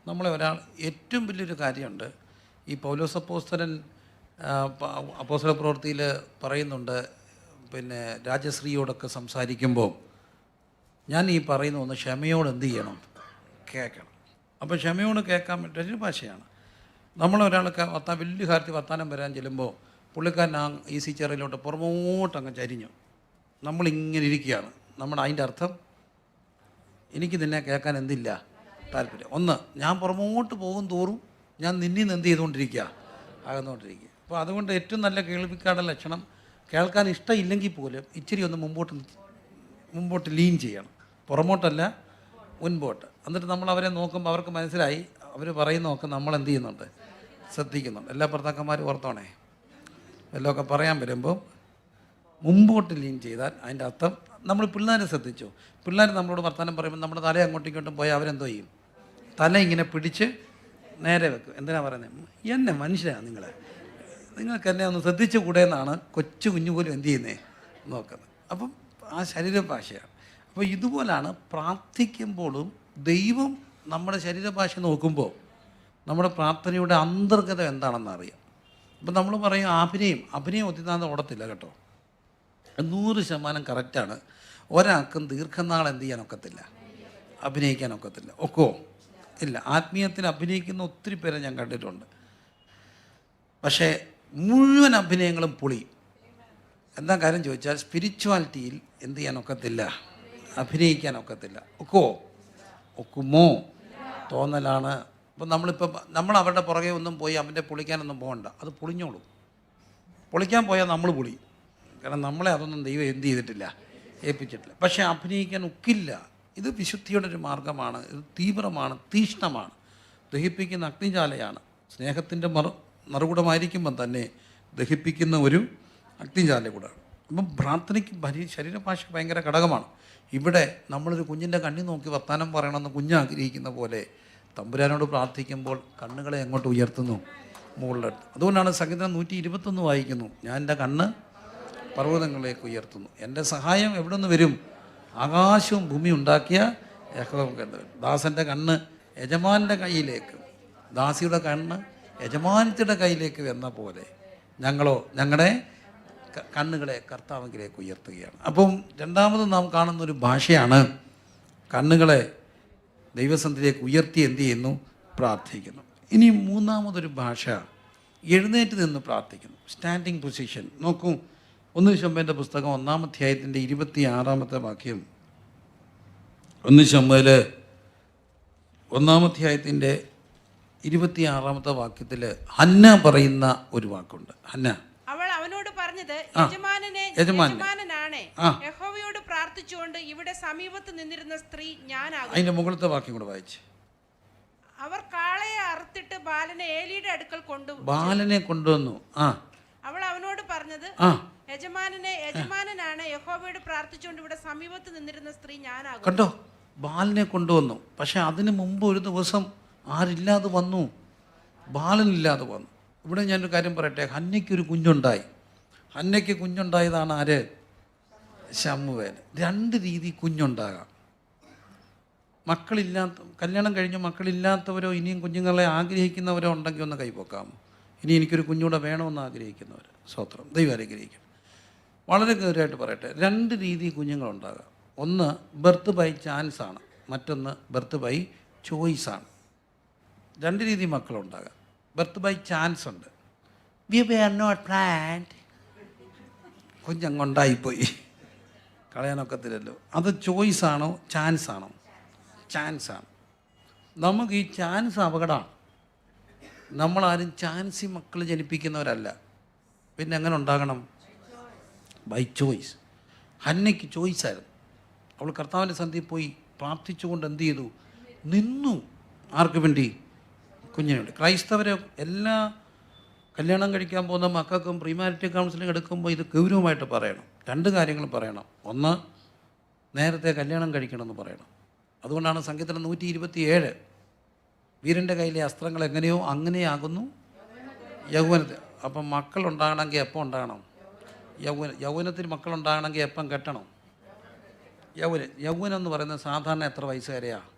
നമ്മളെ ഒരാൾ ഏറ്റവും വലിയൊരു കാര്യമുണ്ട്. ഈ പൗലോസ് അപ്പോസ്തലൻ അപ്പോസ്തല പ്രവൃത്തിയിൽ പറയുന്നുണ്ട്, പിന്നെ രാജശ്രീയോടൊക്കെ സംസാരിക്കുമ്പോൾ ഞാൻ ഈ പറയുന്ന ഒന്ന് ക്ഷമയോട് എന്ത് ചെയ്യണം? കേൾക്കണം. അപ്പോൾ ക്ഷമയോട് കേൾക്കാൻ പറ്റിയൊരു ഭാഷയാണ്. നമ്മളൊരാൾക്ക് വലിയ കാര്യത്തിൽ വർത്താനം വരാൻ ചെല്ലുമ്പോൾ പുള്ളിക്കാരൻ ആ ഈസി ചെയറിലോട്ട് പുറമോട്ടങ്ങ് ചരിഞ്ഞു, നമ്മളിങ്ങനെ ഇരിക്കുകയാണ്. അതിൻ്റെ അർത്ഥം എനിക്ക് നിന്നെ കേൾക്കാൻ എന്തില്ല? താല്പര്യം. ഒന്ന്, ഞാൻ പുറമോട്ട് പോകും തോറും ഞാൻ നിന്നിൽ നിന്ന് എന്ത് ചെയ്തുകൊണ്ടിരിക്കുക? അകന്നുകൊണ്ടിരിക്കുക. അപ്പോൾ അതുകൊണ്ട് ഏറ്റവും നല്ല കേൾവിക്കാരുടെ ലക്ഷണം, കേൾക്കാൻ ഇഷ്ടമില്ലെങ്കിൽ പോലും ഇച്ചിരി ഒന്ന് മുമ്പോട്ട് ലീൻ ചെയ്യണം. പുറമോട്ടല്ല, മുൻപോട്ട്. എന്നിട്ട് നമ്മൾ അവരെ നോക്കുമ്പോൾ അവർക്ക് മനസ്സിലായി അവർ പറയുന്നതൊക്കെ നമ്മൾ എന്ത് ചെയ്യുന്നുണ്ട്? ശ്രദ്ധിക്കുന്നുണ്ട്. എല്ലാ ഭർത്താക്കന്മാരും ഓർത്തോണേ, വല്ലതൊക്കെ പറയാൻ വരുമ്പോൾ മുമ്പോട്ട് ലീൻ ചെയ്താൽ അതിൻ്റെ അർത്ഥം നമ്മൾ പിള്ളേരെ ശ്രദ്ധിച്ചു. പിള്ളേർ നമ്മളോട് വർത്തമാനം പറയുമ്പോൾ നമ്മുടെ തല അങ്ങോട്ടും ഇങ്ങോട്ടും പോയാൽ അവരെന്തോ ചെയ്യും? തല ഇങ്ങനെ പിടിച്ച് നേരെ വെക്കും. എന്തിനാ പറയുന്നത്? എന്നെ മനുഷ്യനാണ് നിങ്ങൾക്ക് എന്നെ ഒന്ന് ശ്രദ്ധിച്ചു കൂടെ എന്നാണ് കൊച്ചു കുഞ്ഞു പോലും എന്ത് ചെയ്യുന്നേ നോക്കുന്നത്. അപ്പം ആ ശരീരഭാഷയാണ്. അപ്പോൾ ഇതുപോലാണ് പ്രാർത്ഥിക്കുമ്പോഴും ദൈവം നമ്മുടെ ശരീരഭാഷ നോക്കുമ്പോൾ നമ്മുടെ പ്രാർത്ഥനയുടെ അന്തർഗതം എന്താണെന്ന് അറിയാം. അപ്പം നമ്മൾ പറയും അഭിനയം ഒത്തിരി ഓടത്തില്ല കേട്ടോ. 100% കറക്റ്റാണ്. ഒരാൾക്കും ദീർഘനാൾ എന്ത് ചെയ്യാനൊക്കത്തില്ല, അഭിനയിക്കാനൊക്കത്തില്ല. ഇല്ല. ആത്മീയത്തിൽ അഭിനയിക്കുന്ന ഒത്തിരി പേരെ ഞാൻ കണ്ടിട്ടുണ്ട്. പക്ഷേ മുഴുവൻ അഭിനയങ്ങളും പൊളി. എന്താ കാര്യം ചോദിച്ചാൽ സ്പിരിച്വാലിറ്റിയിൽ എന്ത് ചെയ്യാനൊക്കത്തില്ല, അഭിനയിക്കാനൊക്കത്തില്ല. ഒക്കുമോ? തോന്നലാണ്. അപ്പം നമ്മൾ അവരുടെ പുറകെ ഒന്നും പോയി അവൻ്റെ പൊളിക്കാനൊന്നും പോകണ്ട. അത് പൊളിഞ്ഞോളൂ. പൊളിക്കാൻ പോയാൽ നമ്മൾ പൊളി. കാരണം നമ്മളെ അതൊന്നും ദൈവം എന്ത് ചെയ്തിട്ടില്ല, ഏൽപ്പിച്ചിട്ടില്ല. പക്ഷേ അഭിനയിക്കാൻ ഒക്കില്ല. ഇത് വിശുദ്ധിയുടെ ഒരു മാർഗമാണ്. ഇത് തീവ്രമാണ്, തീഷ്ണമാണ്, ദഹിപ്പിക്കുന്ന അഗ്നിജാലയാണ്. സ്നേഹത്തിൻ്റെ മറുകുടമായിരിക്കുമ്പം തന്നെ ദഹിപ്പിക്കുന്ന ഒരു അഗ്നിജാല കൂടാണ്. അപ്പം പ്രാർത്ഥനയ്ക്ക് ശരീരഭാഷ ഭയങ്കര ഘടകമാണ്. ഇവിടെ നമ്മളൊരു കുഞ്ഞിൻ്റെ കണ്ണി നോക്കി വർത്താനം പറയണമെന്ന് കുഞ്ഞാഗ്രഹിക്കുന്ന പോലെ തമ്പുരാനോട് പ്രാർത്ഥിക്കുമ്പോൾ കണ്ണുകളെ എങ്ങോട്ട് ഉയർത്തുന്നു? മുകളിലോട്ട്. അതുകൊണ്ടാണ് സംഗീതം 121 വായിക്കുന്നു, ഞാൻ എൻ്റെ കണ്ണ് പർവ്വതങ്ങളിലേക്ക് ഉയർത്തുന്നു. എൻ്റെ സഹായം എവിടെ നിന്ന് വരും? ആകാശവും ഭൂമി ഉണ്ടാക്കിയ യഹോവ. ദാസൻ്റെ കണ്ണ് യജമാൻ്റെ കയ്യിലേക്ക്, ദാസിയുടെ കണ്ണ് യജമാനത്തിയുടെ കയ്യിലേക്ക് എന്ന പോലെ ഞങ്ങളുടെ കണ്ണുകളെ കർത്താവിലേക്ക് ഉയർത്തുകയാണ്. അപ്പം രണ്ടാമത് നാം കാണുന്നൊരു ഭാഷയാണ് കണ്ണുകളെ ദൈവസന്നിധിയിലേക്ക് ഉയർത്തി എന്ത് ചെയ്യുന്നു? പ്രാർത്ഥിക്കുന്നു. ഇനി മൂന്നാമതൊരു ഭാഷ എഴുന്നേറ്റ് നിന്ന് പ്രാർത്ഥിക്കുന്നു, സ്റ്റാൻഡിങ് പൊസിഷൻ. നോക്കൂ, 1 ശമൂവേലിൻ്റെ പുസ്തകം 1-ാം അധ്യായത്തിൻ്റെ 26-ാമത്തെ വാക്യം. 1 ശമൂവേൽ 1-ാം അധ്യായത്തിൻ്റെ 26-ാമത്തെ വാക്യത്തിൽ ഹന്ന പറയുന്ന ഒരു വാക്കുണ്ട്. ഹന്ന അവൾ അവനോട് പറഞ്ഞത് പറഞ്ഞത്, യജമാനനെ. യജമാനനാണ്. ആ. യഹോവയോട് പ്രാർത്ഥിച്ചുകൊണ്ട് ഇവിടെ സമീപത്ത് നിന്നിരുന്ന സ്ത്രീ ഞാനാകും. അതിന്റെ മുകളിലത്തെ വാക്യം കൂടെ വായിച്ച്. അവർ കാളയെ അറുത്തിട്ട് ബാലനെ ഏലിയുടെ അടുക്കൽ ബാലനെ കൊണ്ടുവന്നു. ആ, അവൾ അവനോട് പറഞ്ഞത്, ആ, യജമാനനാണ്. യഹോവയോട് പ്രാർത്ഥിച്ചുകൊണ്ട് ഇവിടെ സമീപത്ത് നിന്നിരുന്ന സ്ത്രീ ഞാനാകും. കണ്ടോ, ബാലനെ കൊണ്ടുവന്നു. പക്ഷെ അതിനു മുമ്പ് ഒരു ദിവസം ആരില്ലാതെ വന്നു, ബാലനില്ലാതെ വന്നു. ഇവിടെ ഞാനൊരു കാര്യം പറയട്ടെ, ഹന്നയ്ക്കൊരു കുഞ്ഞുണ്ടായി. ഹന്നയ്ക്ക് കുഞ്ഞുണ്ടായതാണ് ആര്? ശമൂവേൽ. രണ്ട് രീതി കുഞ്ഞുണ്ടാകാം. കല്യാണം കഴിഞ്ഞ് മക്കളില്ലാത്തവരോ ഇനിയും കുഞ്ഞുങ്ങളെ ആഗ്രഹിക്കുന്നവരോ ഉണ്ടെങ്കിൽ ഒന്ന് കൈപ്പൊക്കാമോ? ഇനി എനിക്കൊരു കുഞ്ഞൂടെ വേണമെന്ന് ആഗ്രഹിക്കുന്നവർ, സ്വത്രം, ദൈവം അനുഗ്രഹിക്കും. വളരെ ഗൗരവമായിട്ട് പറയട്ടെ, രണ്ട് രീതി കുഞ്ഞുങ്ങളുണ്ടാകാം. ഒന്ന് ബർത്ത് ബൈ ചാൻസ് ആണ്, മറ്റൊന്ന് ബർത്ത് ബൈ ചോയ്സാണ്. രണ്ട് രീതി മക്കളുണ്ടാകാം. ബർത്ത് ബൈ ചാൻസ് ഉണ്ട്. വി വെയർ നോട്ട് പ്ലാൻഡ്, കുഞ്ഞങ്ങുണ്ടായിപ്പോയി, കളയാനൊക്കത്തില്ലല്ലോ. അത് ചോയ്സാണോ ചാൻസ് ആണോ? ചാൻസാണ്. നമുക്ക് ഈ ചാൻസ് അപകടമാണ്. നമ്മളാരും ചാൻസി മക്കൾ ജനിപ്പിക്കുന്നവരല്ല. പിന്നെ എങ്ങനെ ഉണ്ടാകണം? By choice. ഹന്നയ്ക്ക് ചോയ്സായിരുന്നു. അവൾ കർത്താവിൻ്റെ സന്ധിയിൽ പോയി പ്രാർത്ഥിച്ചുകൊണ്ട് എന്ത് ചെയ്തു? നിന്നു. ആർക്ക് വേണ്ടി? കുഞ്ഞിന് വേണ്ടി. ക്രൈസ്തവരെ എല്ലാ കല്യാണം കഴിക്കാൻ പോകുന്ന മക്കൾക്കും പ്രീമാരിറ്റൽ കൗൺസിലിംഗ് എടുക്കുമ്പോൾ ഇത് ഗൗരവമായിട്ട് പറയണം. രണ്ട് കാര്യങ്ങൾ പറയണം. ഒന്ന്, നേരത്തെ കല്യാണം കഴിക്കണമെന്ന് പറയണം. അതുകൊണ്ടാണ് സങ്കീർത്തനം 127, വീരൻ്റെ കയ്യിലെ അസ്ത്രങ്ങൾ എങ്ങനെയോ അങ്ങനെയാകുന്നു യൗവനത്തിൽ. അപ്പം മക്കളുണ്ടാകണമെങ്കിൽ എപ്പോൾ ഉണ്ടാകണം? യൗവനത്തിൽ മക്കളുണ്ടാകണമെങ്കിൽ എപ്പം കെട്ടണം? യൗവനം എന്ന് പറയുന്നത് സാധാരണ എത്ര വയസ്സുകാരെയാണ്?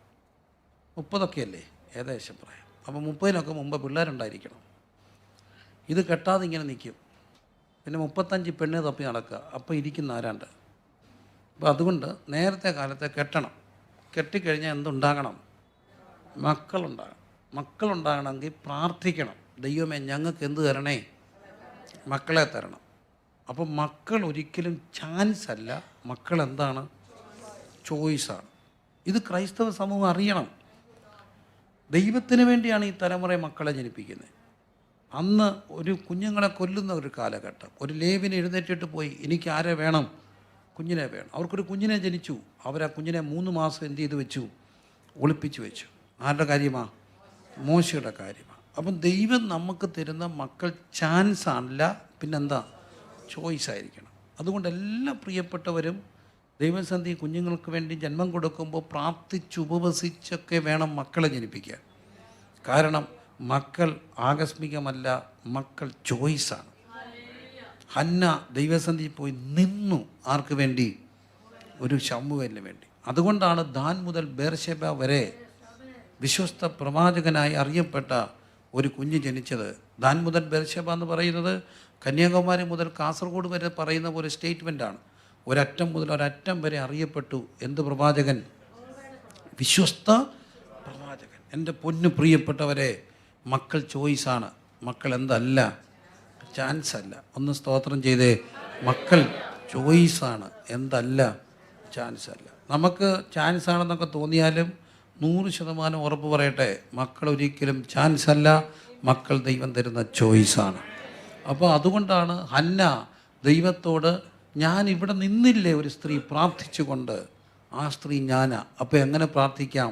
30 അല്ലേ ഏകദേശം പ്രായം. അപ്പം 30-നൊക്കെ മുമ്പ് പിള്ളേരുണ്ടായിരിക്കണം. ഇത് കെട്ടാതെ ഇങ്ങനെ നിൽക്കും. പിന്നെ 35 പെണ്ണ് തപ്പി നടക്കുക. അപ്പം ഇരിക്കുന്ന ആരാണ്ട്. അപ്പം അതുകൊണ്ട് നേരത്തെ കാലത്തെ കെട്ടണം. കെട്ടിക്കഴിഞ്ഞാൽ എന്തുണ്ടാകണം? മക്കളുണ്ടാകണം. മക്കളുണ്ടാകണമെങ്കിൽ പ്രാർത്ഥിക്കണം, ദൈവമേ ഞങ്ങൾക്ക് എന്ത് തരണേ? മക്കളെ തരണം. അപ്പം മക്കൾ ഒരിക്കലും ചാൻസ് അല്ല, മക്കൾ എന്താണ്? ചോയ്സാണ്. ഇത് ക്രൈസ്തവ സമൂഹം അറിയണം. ദൈവത്തിന് വേണ്ടിയാണ് ഈ തലമുറ മക്കളെ ജനിപ്പിക്കുന്നത്. അന്ന് ഒരു കുഞ്ഞുങ്ങളെ കൊല്ലുന്ന ഒരു കാലഘട്ടം. ഒരു ലേവിനെ എഴുന്നേറ്റിട്ട് പോയി, എനിക്ക് ആരെ വേണം? കുഞ്ഞിനെ വേണം. അവർക്കൊരു കുഞ്ഞിനെ ജനിച്ചു. അവർ ആ കുഞ്ഞിനെ 3 മാസം എന്ത് ചെയ്ത് വെച്ചു? ഒളിപ്പിച്ച് വെച്ചു. ആരുടെ കാര്യമാണ്? മോശയുടെ കാര്യമാണ്. അപ്പം ദൈവം നമുക്ക് തരുന്ന മക്കൾ ചാൻസ് ആണല്ല, പിന്നെന്താ? ചോയ്സ് ആയിരിക്കണം. അതുകൊണ്ട് എല്ലാ പ്രിയപ്പെട്ടവരും ദൈവസന്ധി കുഞ്ഞുങ്ങൾക്ക് വേണ്ടി ജന്മം കൊടുക്കുമ്പോൾ പ്രാർത്ഥിച്ചുപവസിച്ചൊക്കെ വേണം മക്കളെ ജനിപ്പിക്കാൻ. കാരണം മക്കൾ ആകസ്മികമല്ല, മക്കൾ ചോയ്സാണ്. ഹന്ന ദൈവസന്ധി പോയി നിന്നു. ആർക്ക് വേണ്ടി? ഒരു ശമൂവേലിന് വേണ്ടി. അതുകൊണ്ടാണ് ദാൻ മുതൽ ബേർശേബ വരെ വിശ്വസ്ത പ്രവാചകനായി അറിയപ്പെട്ട ഒരു കുഞ്ഞ് ജനിച്ചത്. ദാൻ മുതൽ ബേർശേബ എന്ന് പറയുന്നത് കന്യാകുമാരി മുതൽ കാസർഗോഡ് വരെ പറയുന്ന ഒരു സ്റ്റേറ്റ്മെൻറ്റാണ്. ഒരറ്റം മുതൽ ഒരറ്റം വരെ അറിയപ്പെട്ടു. എന്ത് പ്രവാചകൻ? വിശ്വസ്ത പ്രവാചകൻ. എൻ്റെ പൊന്നു പ്രിയപ്പെട്ടവരെ, മക്കൾ ചോയ്സാണ്. മക്കൾ എന്തല്ല? ചാൻസ് അല്ല. ഒന്ന് സ്തോത്രം ചെയ്തേ. മക്കൾ ചോയ്സാണ്, എന്തല്ല? ചാൻസ് അല്ല. നമുക്ക് ചാൻസ് ആണെന്നൊക്കെ തോന്നിയാലും 100% ഉറപ്പ് പറയട്ടെ, മക്കൾ ഒരിക്കലും ചാൻസ് അല്ല, മക്കൾ ദൈവം തരുന്ന ചോയ്സാണ്. അപ്പോൾ അതുകൊണ്ടാണ് ഹന്ന ദൈവത്തോട്, ഞാൻ ഇവിടെ നിന്നില്ലേ ഒരു സ്ത്രീ പ്രാർത്ഥിച്ചുകൊണ്ട്, ആ സ്ത്രീ ഞാനാ. അപ്പോൾ എങ്ങനെ പ്രാർത്ഥിക്കാം?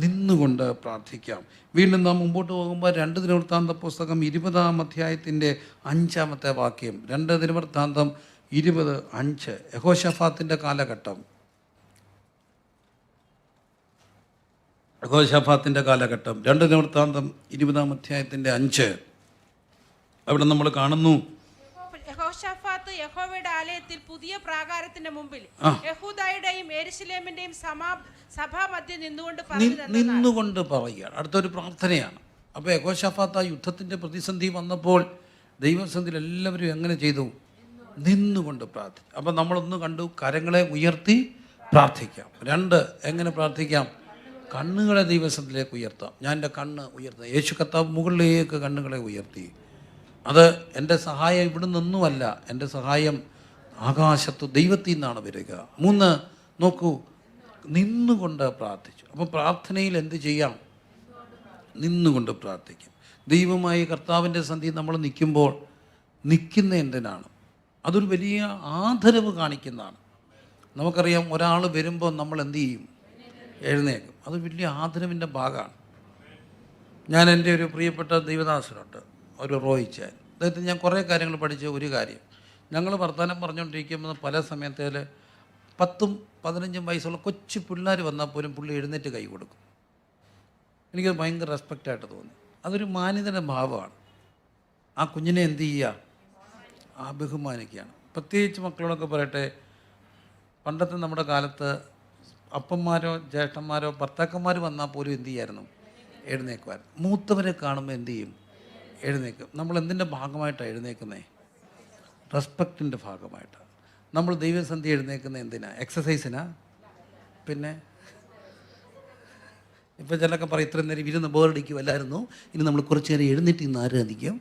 നിന്നുകൊണ്ട് പ്രാർത്ഥിക്കാം. വീണ്ടും നാം മുമ്പോട്ട് പോകുമ്പോൾ 2 ദിനവൃത്താന്ത പുസ്തകം 20-ാം അധ്യായത്തിൻ്റെ 5-ാമത്തെ വാക്യം. 2 ദിനവൃത്താന്തം 20:5. യഹോശഫാത്തിൻ്റെ കാലഘട്ടം. യഹോശഫാത്തിൻ്റെ കാലഘട്ടം 2 ദിനവൃത്താന്തം 20-ാം അധ്യായത്തിൻ്റെ 5. അവിടെ നമ്മൾ കാണുന്നു, യഹോശഫാത്ത് യഹോവയുടെ ആലയത്തിൽ പുതിയ പ്രാകാരത്തിന്റെ മുമ്പിൽ യഹൂദയുടെയും യെരൂശലേമിന്റെയും സഭാമധ്യേ നിന്നുകൊണ്ട് പറയുകയാണ്. അടുത്തൊരു പ്രാർത്ഥനയാണ്. അപ്പോൾ യഹോശഫാത്ത് ആ യുദ്ധത്തിൻ്റെ പ്രതിസന്ധി വന്നപ്പോൾ ദൈവസന്ധിയിൽ എല്ലാവരും എങ്ങനെ ചെയ്തു? നിന്നുകൊണ്ട് പ്രാർത്ഥിച്ചു. അപ്പം നമ്മളൊന്ന് കണ്ടു, കരങ്ങളെ ഉയർത്തി പ്രാർത്ഥിക്കാം. 2, എങ്ങനെ പ്രാർത്ഥിക്കാം? കണ്ണുകളെ ദൈവസന്ധിയിലേക്ക് ഉയർത്താം. ഞാൻ എൻ്റെ കണ്ണ് ഉയർത്താം. യേശു കർത്താവ് മുകളിലേക്ക് കണ്ണുകളെ ഉയർത്തി. അത് എൻ്റെ സഹായം ഇവിടെ നിന്നുമല്ല, എൻ്റെ സഹായം ആകാശത്ത് ദൈവത്തിൽ നിന്നാണ് വരിക. 3, നോക്കൂ, നിന്നുകൊണ്ട് പ്രാർത്ഥിച്ചു. അപ്പോൾ പ്രാർത്ഥനയിൽ എന്ത് ചെയ്യാം? നിന്നുകൊണ്ട് പ്രാർത്ഥിക്കും. ദൈവമായി കർത്താവിൻ്റെ സന്ധിയിൽ നമ്മൾ നിൽക്കുമ്പോൾ നിൽക്കുന്ന എന്തിനാണ്? അതൊരു വലിയ ആദരവ് കാണിക്കുന്നതാണ്. നമുക്കറിയാം, ഒരാൾ വരുമ്പോൾ നമ്മൾ എന്തു ചെയ്യും? എഴുന്നേക്കും. അത് വലിയ ആദരവിൻ്റെ ഭാഗമാണ്. ഞാൻ എൻ്റെ ഒരു പ്രിയപ്പെട്ട ദൈവദാസനുണ്ട്, ഒരു റോയിച്ചാൻ. അദ്ദേഹത്തിന് ഞാൻ കുറേ കാര്യങ്ങൾ പഠിച്ച ഒരു കാര്യം, ഞങ്ങൾ വർത്തമാനം പറഞ്ഞുകൊണ്ടിരിക്കുമ്പോൾ പല സമയത്തിൽ 10ഉം 15ഉം വയസ്സുള്ള കൊച്ചു പിള്ളേർ വന്നാൽ പോലും പുള്ളി എഴുന്നേറ്റ് കൈ കൊടുക്കും. എനിക്കത് ഭയങ്കര റെസ്പെക്റ്റായിട്ട് തോന്നി. അതൊരു മാന്യതയുടെ ഭാവമാണ്. ആ കുഞ്ഞിനെ എന്ത് ചെയ്യുക? ബഹുമാനിക്കുകയാണ്. പ്രത്യേകിച്ച് മക്കളോടൊക്കെ പറയട്ടെ, പണ്ടത്തെ നമ്മുടെ കാലത്ത് അപ്പന്മാരോ ജ്യേഷ്ഠന്മാരോ ഭർത്താക്കന്മാർ വന്നാൽ പോലും എന്ത് ചെയ്യായിരുന്നു? എഴുന്നേക്കുമായിരുന്നു. മൂത്തവരെ കാണുമ്പോൾ എന്ത് ചെയ്യും? എഴുന്നേക്കും. നമ്മൾ എന്തിൻ്റെ ഭാഗമായിട്ടാണ് എഴുന്നേക്കുന്നത്? റെസ്പെക്റ്റിൻ്റെ ഭാഗമായിട്ടാണ്. നമ്മൾ ദൈവസന്ധ്യ എഴുന്നേക്കുന്നത് എന്തിനാ? എക്സസൈസിനാ? പിന്നെ ഇപ്പോൾ ചിലൊക്കെ പറയും, ഇത്രയും നേരം ഇരുന്ന് ബോറടിക്കുമല്ലായിരുന്നു, ഇനി നമ്മൾ കുറച്ച് നേരം എഴുന്നേറ്റ് ഇന്ന് ആരാധിക്കും.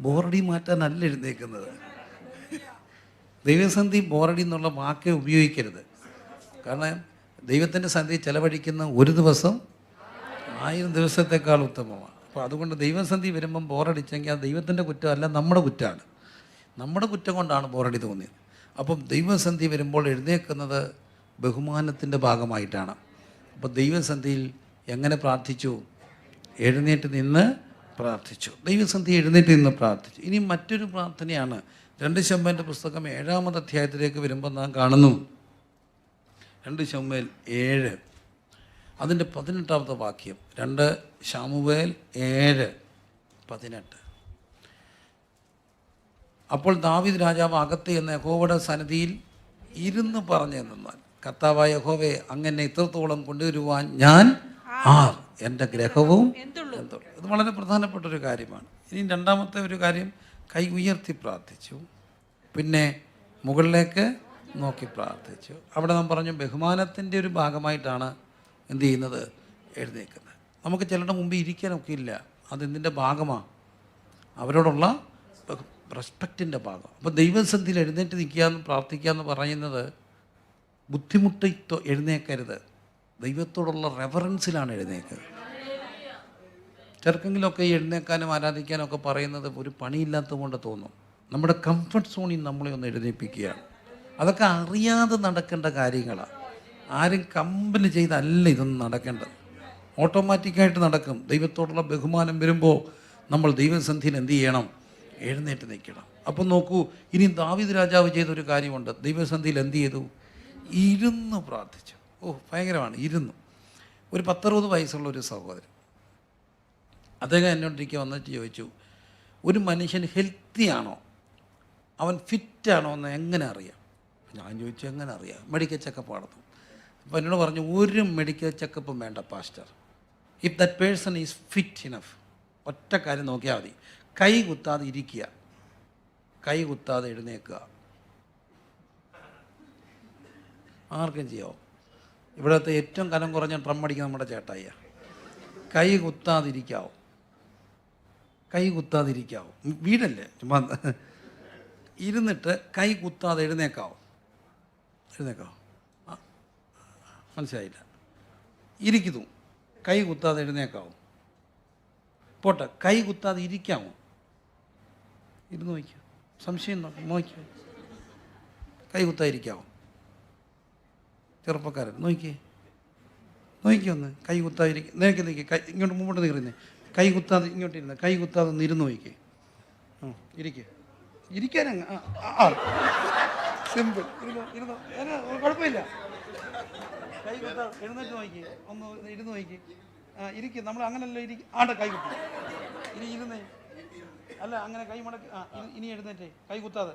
ബോറടി മാറ്റാനല്ല എഴുന്നേക്കുന്നത്. ദൈവസന്ധി ബോറടി എന്നുള്ള വാക്കേ ഉപയോഗിക്കരുത്. കാരണം ദൈവത്തിൻ്റെ സന്ധി ചെലവഴിക്കുന്ന ഒരു ദിവസം 1000 ദിവസത്തേക്കാൾ ഉത്തമമാണ്. അപ്പോൾ അതുകൊണ്ട് ദൈവസന്ധി വരുമ്പം ബോറടിച്ചെങ്കിൽ അത് ദൈവത്തിൻ്റെ കുറ്റമല്ല, നമ്മുടെ കുറ്റമാണ്. നമ്മുടെ കുറ്റം കൊണ്ടാണ് ബോറടി തോന്നിയത്. അപ്പം ദൈവസന്ധി വരുമ്പോൾ എഴുന്നേൽക്കുന്നത് ബഹുമാനത്തിൻ്റെ ഭാഗമായിട്ടാണ്. അപ്പോൾ ദൈവസന്ധിയിൽ എങ്ങനെ പ്രാർത്ഥിച്ചു? എഴുന്നേറ്റ് നിന്ന് പ്രാർത്ഥിച്ചു. ദൈവസന്ധി എഴുന്നേറ്റ് നിന്ന് പ്രാർത്ഥിച്ചു. ഇനി മറ്റൊരു പ്രാർത്ഥനയാണ് 2 ശമൂവേലിൻ്റെ പുസ്തകം 7-ാമത്തെ അധ്യായത്തിലേക്ക് വരുമ്പോൾ നാം കാണുന്നു. 2 ശമൂവേൽ 7 അതിൻ്റെ 18-ാമത്തെ വാക്യം. 2 ശമൂവേൽ 7:18. അപ്പോൾ ദാവീദ് രാജാവ് അകത്ത് എന്ന യഹോവയുടെ സന്നിധിയിൽ ഇരുന്ന് പറഞ്ഞെന്നാൽ, കർത്താവായ യഹോവേ, അങ്ങനെ ഇത്രത്തോളം കൊണ്ടുവരുവാൻ ഞാൻ ആർ? എൻ്റെ ഗ്രഹവും എന്തുള്ളൂ. ഇത് വളരെ പ്രധാനപ്പെട്ടൊരു കാര്യമാണ്. ഇനി രണ്ടാമത്തെ ഒരു കാര്യം, കൈ ഉയർത്തി പ്രാർത്ഥിച്ചു. പിന്നെ മുകളിലേക്ക് നോക്കി പ്രാർത്ഥിച്ചു. അവിടെ നാം പറഞ്ഞു ബഹുമാനത്തിൻ്റെ ഒരു ഭാഗമായിട്ടാണ് എന്ത് ചെയ്യുന്നത്? എഴുന്നേൽക്കുന്നത്. നമുക്ക് ചിലരുടെ മുമ്പ് ഇരിക്കാനൊക്കെ ഇല്ല, അതെന്തിൻ്റെ ഭാഗമാണ്? അവരോടുള്ള റെസ്പെക്റ്റിൻ്റെ ഭാഗം. അപ്പോൾ ദൈവസന്ധിയിൽ എഴുന്നേറ്റ് നിൽക്കുക എന്ന് പ്രാർത്ഥിക്കുക എന്ന് പറയുന്നത് ബുദ്ധിമുട്ടി എഴുന്നേക്കരുത്. ദൈവത്തോടുള്ള റെവറൻസിലാണ് എഴുന്നേക്കുന്നത്. ചെറുക്കെങ്കിലൊക്കെ എഴുന്നേക്കാനും ആരാധിക്കാനും ഒക്കെ പറയുന്നത് ഒരു പണിയില്ലാത്തത് കൊണ്ട് തോന്നും. നമ്മുടെ കംഫർട്ട് സോണിൽ നമ്മളെ ഒന്ന് എഴുന്നേൽപ്പിക്കുകയാണ്. അതൊക്കെ അറിയാതെ നടക്കേണ്ട കാര്യങ്ങളാണ്. ആരും കമ്പല് ചെയ്തല്ല ഇതൊന്നും നടക്കേണ്ടത്. ഓട്ടോമാറ്റിക്കായിട്ട് നടക്കും. ദൈവത്തോടുള്ള ബഹുമാനം വരുമ്പോൾ നമ്മൾ ദൈവസന്ധിയിൽ എന്ത് ചെയ്യണം? എഴുന്നേറ്റ് നിൽക്കണം. അപ്പം നോക്കൂ, ഇനി ദാവീദ് രാജാവ് ചെയ്തൊരു കാര്യമുണ്ട്. ദൈവസന്ധിയിൽ എന്ത് ചെയ്തു? ഇരുന്ന് പ്രാർത്ഥിച്ചു. ഭയങ്കരമാണ്. ഇരുന്നു. ഒരു 10-60 വയസ്സുള്ള ഒരു സഹോദരൻ, അദ്ദേഹം എന്നോടൊരിക്കൽ വന്നിട്ട് ചോദിച്ചു, ഒരു മനുഷ്യൻ ഹെൽത്തി ആണോ, അവൻ ഫിറ്റാണോ എന്ന് എങ്ങനെ അറിയാം? ഞാൻ ചോദിച്ചു, എങ്ങനെ അറിയാം? മെഡിക്കൽ ചെക്കപ്പ് നടത്തും. അപ്പോൾ എന്നോട് പറഞ്ഞു, ഒരു മെഡിക്കൽ ചെക്കപ്പും വേണ്ട pastor. If that person is fit enough, ഒറ്റ കാര്യം നോക്കിയാൽ മതി. കൈ കുത്താതെ ഇരിക്കുക, കൈ കുത്താതെ എഴുന്നേൽക്കുക. ആർക്കും ചെയ്യാമോ? ഇവിടുത്തെ ഏറ്റവും കനം കുറഞ്ഞ ഡ്രം അടിക്കുന്ന നമ്മുടെ ചേട്ടായിയ. കൈ കുത്താതിരിക്കാവോ? കൈ കുത്താതിരിക്കാവോ? വീടല്ലേ, ചുമ്മാ ഇരുന്നിട്ട് കൈ കുത്താതെ എഴുന്നേക്കാവോ? എഴുന്നേക്കാവോ? മനസ്സിലായില്ല. ഇരിക്കുന്നു, കൈ കുത്താതെ എഴുന്നേക്കാവോ? പോട്ടെ, കൈ കുത്താതെ ഇരിക്കാമോ? ഇരുന്ന് നോക്കിയോ? സംശയം നോക്കിയോ? കൈ കുത്താതിരിക്കാവോ? ചെറുപ്പക്കാരൻ നോക്കിയൊന്ന് കൈ കുത്താതിരിക്കും. നിൽക്കി കൈ ഇങ്ങോട്ട് മുമ്പോട്ട് നിൽക്കുന്നേ. കൈ കുത്താതെ ഇങ്ങോട്ട് ഇരുന്ന്, കൈ കുത്താതെ ഒന്ന് ഇരുന്ന് നോക്കി. ഇരിക്കാനങ്ങ് സിമ്പിൾ. ഇരുന്നോ, കുഴപ്പമില്ല. കൈ കുത്താതെ എഴുന്നേറ്റ് നോക്കി, ഒന്ന് ഇരുന്ന് നോക്കി. ഇരിക്കും. നമ്മൾ അങ്ങനെയല്ല ഇരിക്കും. കൈ കുത്തി. ഇനി ഇരുന്നേ. അല്ല, അങ്ങനെ കൈ മടക്കി. ഇനി എഴുന്നേറ്റേ, കൈ കുത്താതെ.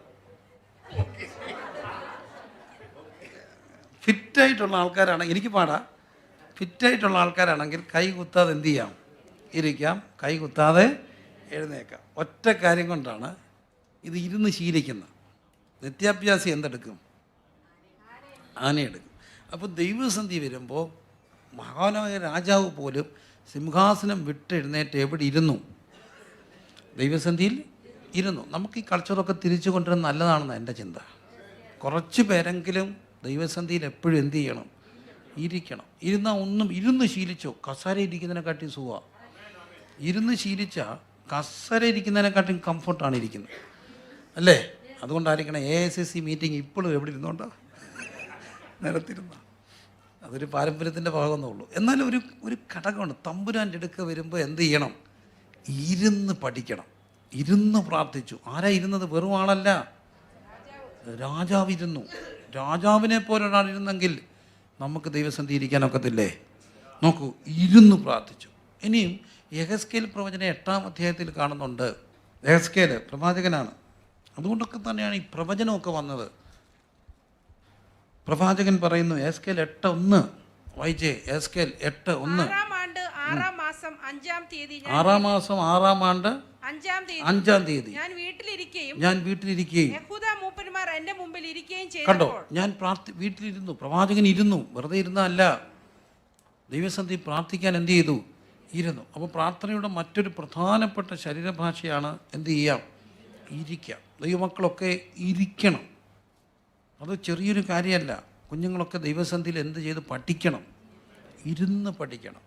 ഫിറ്റായിട്ടുള്ള ആൾക്കാരാണെങ്കിൽ എനിക്ക് പാടാ. ഫിറ്റായിട്ടുള്ള ആൾക്കാരാണെങ്കിൽ കൈ കുത്താതെ എന്ത് ചെയ്യാം? ഇരിക്കാം. കൈ കുത്താതെ എഴുന്നേക്കാം. ഒറ്റ കാര്യം കൊണ്ടാണ് ഇത് ഇരുന്ന് ശീലിക്കുന്നത്. നിത്യാഭ്യാസി എന്തെടുക്കും? ആനയെടുക്കും. അപ്പോൾ ദൈവസന്ധി വരുമ്പോൾ മഹാനായ രാജാവ് പോലും സിംഹാസനം വിട്ടെഴുന്നേറ്റ് എവിടെ ഇരുന്നു? ദൈവസന്ധിയിൽ ഇരുന്നു. നമുക്ക് ഈ കൾച്ചറൊക്കെ തിരിച്ചു കൊണ്ടുവരുന്നത് നല്ലതാണെന്ന് എൻ്റെ ചിന്ത. കുറച്ച് പേരെങ്കിലും ദൈവസന്ധിയിൽ എപ്പോഴും എന്ത് ചെയ്യണം? ഇരിക്കണം. ഇരുന്ന് ശീലിച്ചോ, കസേര ഇരിക്കുന്നതിനെക്കാട്ടി സുഖമാണ്. ഇരുന്ന് ശീലിച്ചാൽ കസേര ഇരിക്കുന്നതിനെക്കാട്ടും കംഫർട്ടാണ് ഇരിക്കുന്നത്, അല്ലേ? അതുകൊണ്ടായിരിക്കണം AICC മീറ്റിംഗ് ഇപ്പോഴും എവിടെ ഇരുന്നോണ്ടോ, നിലത്തിരുന്ന. അതൊരു പാരമ്പര്യത്തിൻ്റെ ഭാഗമെന്നേ ഉള്ളൂ. എന്നാലും ഒരു ഘടകമുണ്ട്. തമ്പുരാൻ്റെ അടുക്ക വരുമ്പോൾ എന്ത് ചെയ്യണം? ഇരുന്ന് പഠിക്കണം. ഇരുന്ന് പ്രാർത്ഥിച്ചു. ആരാ ഇരുന്നത്? വെറും ആളല്ല, രാജാവിരുന്നു. രാജാവിനെ പോലെ ഒരാളിരുന്നെങ്കിൽ നമുക്ക് ദൈവസന്ധി ഇരിക്കാനൊക്കത്തില്ലേ? നോക്കൂ, ഇരുന്ന് പ്രാർത്ഥിച്ചു. ഇനിയും യെഹെസ്കേൽ പ്രവചനം 8-ാം അധ്യായത്തിൽ കാണുന്നുണ്ട്. യെഹെസ്കേൽ പ്രവാചകനാണ്. അതുകൊണ്ടൊക്കെ തന്നെയാണ് ഈ പ്രവചനമൊക്കെ വന്നത്. പ്രവാചകൻ പറയുന്നു, യെഹെസ്കേൽ 8:1 വായിച്ചേ. യെഹെസ്കേൽ 8:1. 6-ാം ആണ്ട് 6-ാം മാസം 5-ാം തീയതി 6-ാം മാസം 6-ാം ആണ്ട് 5-ാം തീയതി ഞാൻ വീട്ടിലിരിക്കുകയും യഹൂദ മൂപ്പന്മാർ എന്റെ മുമ്പിൽ ഇരിക്കുകയും കണ്ടോ, ചെയ്തപ്പോൾ ഞാൻ വീട്ടിലിരുന്നു. പ്രവാചകൻ ഇരുന്നു, വെറുതെ ഇരുന്നല്ല. ദൈവസന്ധി പ്രാർത്ഥിക്കാൻ എന്ത് ചെയ്തു? ഇരുന്നു. അപ്പോൾ പ്രാർത്ഥനയുടെ മറ്റൊരു പ്രധാനപ്പെട്ട ശരീരഭാഷയാണ് എന്ത് ചെയ്യാം? ഇരിക്കാം. ദൈവമക്കളൊക്കെ ഇരിക്കണം. അത് ചെറിയൊരു കാര്യമല്ല. കുഞ്ഞുങ്ങളൊക്കെ ദൈവസന്ധിയിൽ എന്ത് ചെയ്ത് പഠിക്കണം? ഇരുന്ന് പഠിക്കണം.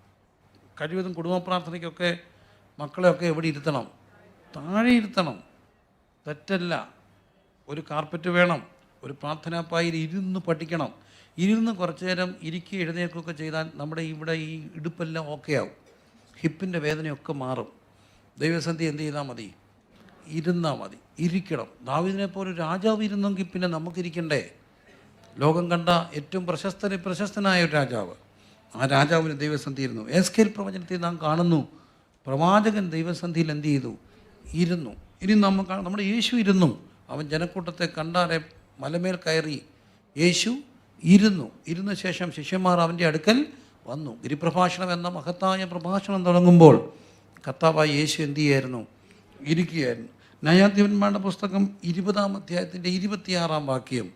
കഴിവതും കുടുംബ പ്രാർത്ഥനയ്ക്കൊക്കെ മക്കളെയൊക്കെ എവിടെ ഇരുത്തണം? താഴെ ഇരുത്തണം. തെറ്റല്ല. ഒരു കാർപ്പറ്റ് വേണം, ഒരു പ്രാർത്ഥനാപ്പായിൽ ഇരുന്ന് പഠിക്കണം. ഇരുന്ന് കുറച്ചു നേരം ഇരിക്കുക എഴുന്നേൽക്കുകയൊക്കെ ചെയ്താൽ നമ്മുടെ ഇവിടെ ഈ ഇടുപ്പെല്ലാം ഓക്കെ ആവും. ഹിപ്പിൻ്റെ വേദനയൊക്കെ മാറും. ദൈവസന്ധി എന്ത് ചെയ്താൽ മതി? ഇരുന്നാൽ മതി. ഇരിക്കണം. ദാവീദിനെ പോലെ രാജാവ് ഇരുന്നെങ്കിൽ പിന്നെ നമുക്കിരിക്കണ്ടേ? ലോകം കണ്ട ഏറ്റവും പ്രശസ്തനായ ഒരു രാജാവ്. ആ രാജാവിന് ദൈവസന്ധി ഇരുന്നു. യെഹെസ്കേൽ പ്രവചനത്തിൽ നാം കാണുന്നു, പ്രവാചകൻ ദൈവസന്ധിയിൽ എന്ത് ചെയ്തു? ഇരുന്നു. ഇനി നമ്മുടെ യേശു ഇരുന്നു. അവൻ ജനക്കൂട്ടത്തെ കണ്ടാറെ മലമേൽ കയറി യേശു ഇരുന്നു. ഇരുന്ന ശേഷം ശിഷ്യന്മാർ അവൻ്റെ അടുക്കൽ വന്നു. ഗിരിപ്രഭാഷണം എന്ന മഹത്തായ പ്രഭാഷണം തുടങ്ങുമ്പോൾ കർത്താവായ യേശു എന്ത് ചെയ്യായിരുന്നു? ഇരിക്കുകയായിരുന്നു. ന്യായാധിപന്മാരുടെ പുസ്തകം 20-ാം അധ്യായത്തിൻ്റെ 26-ാം വാക്യം.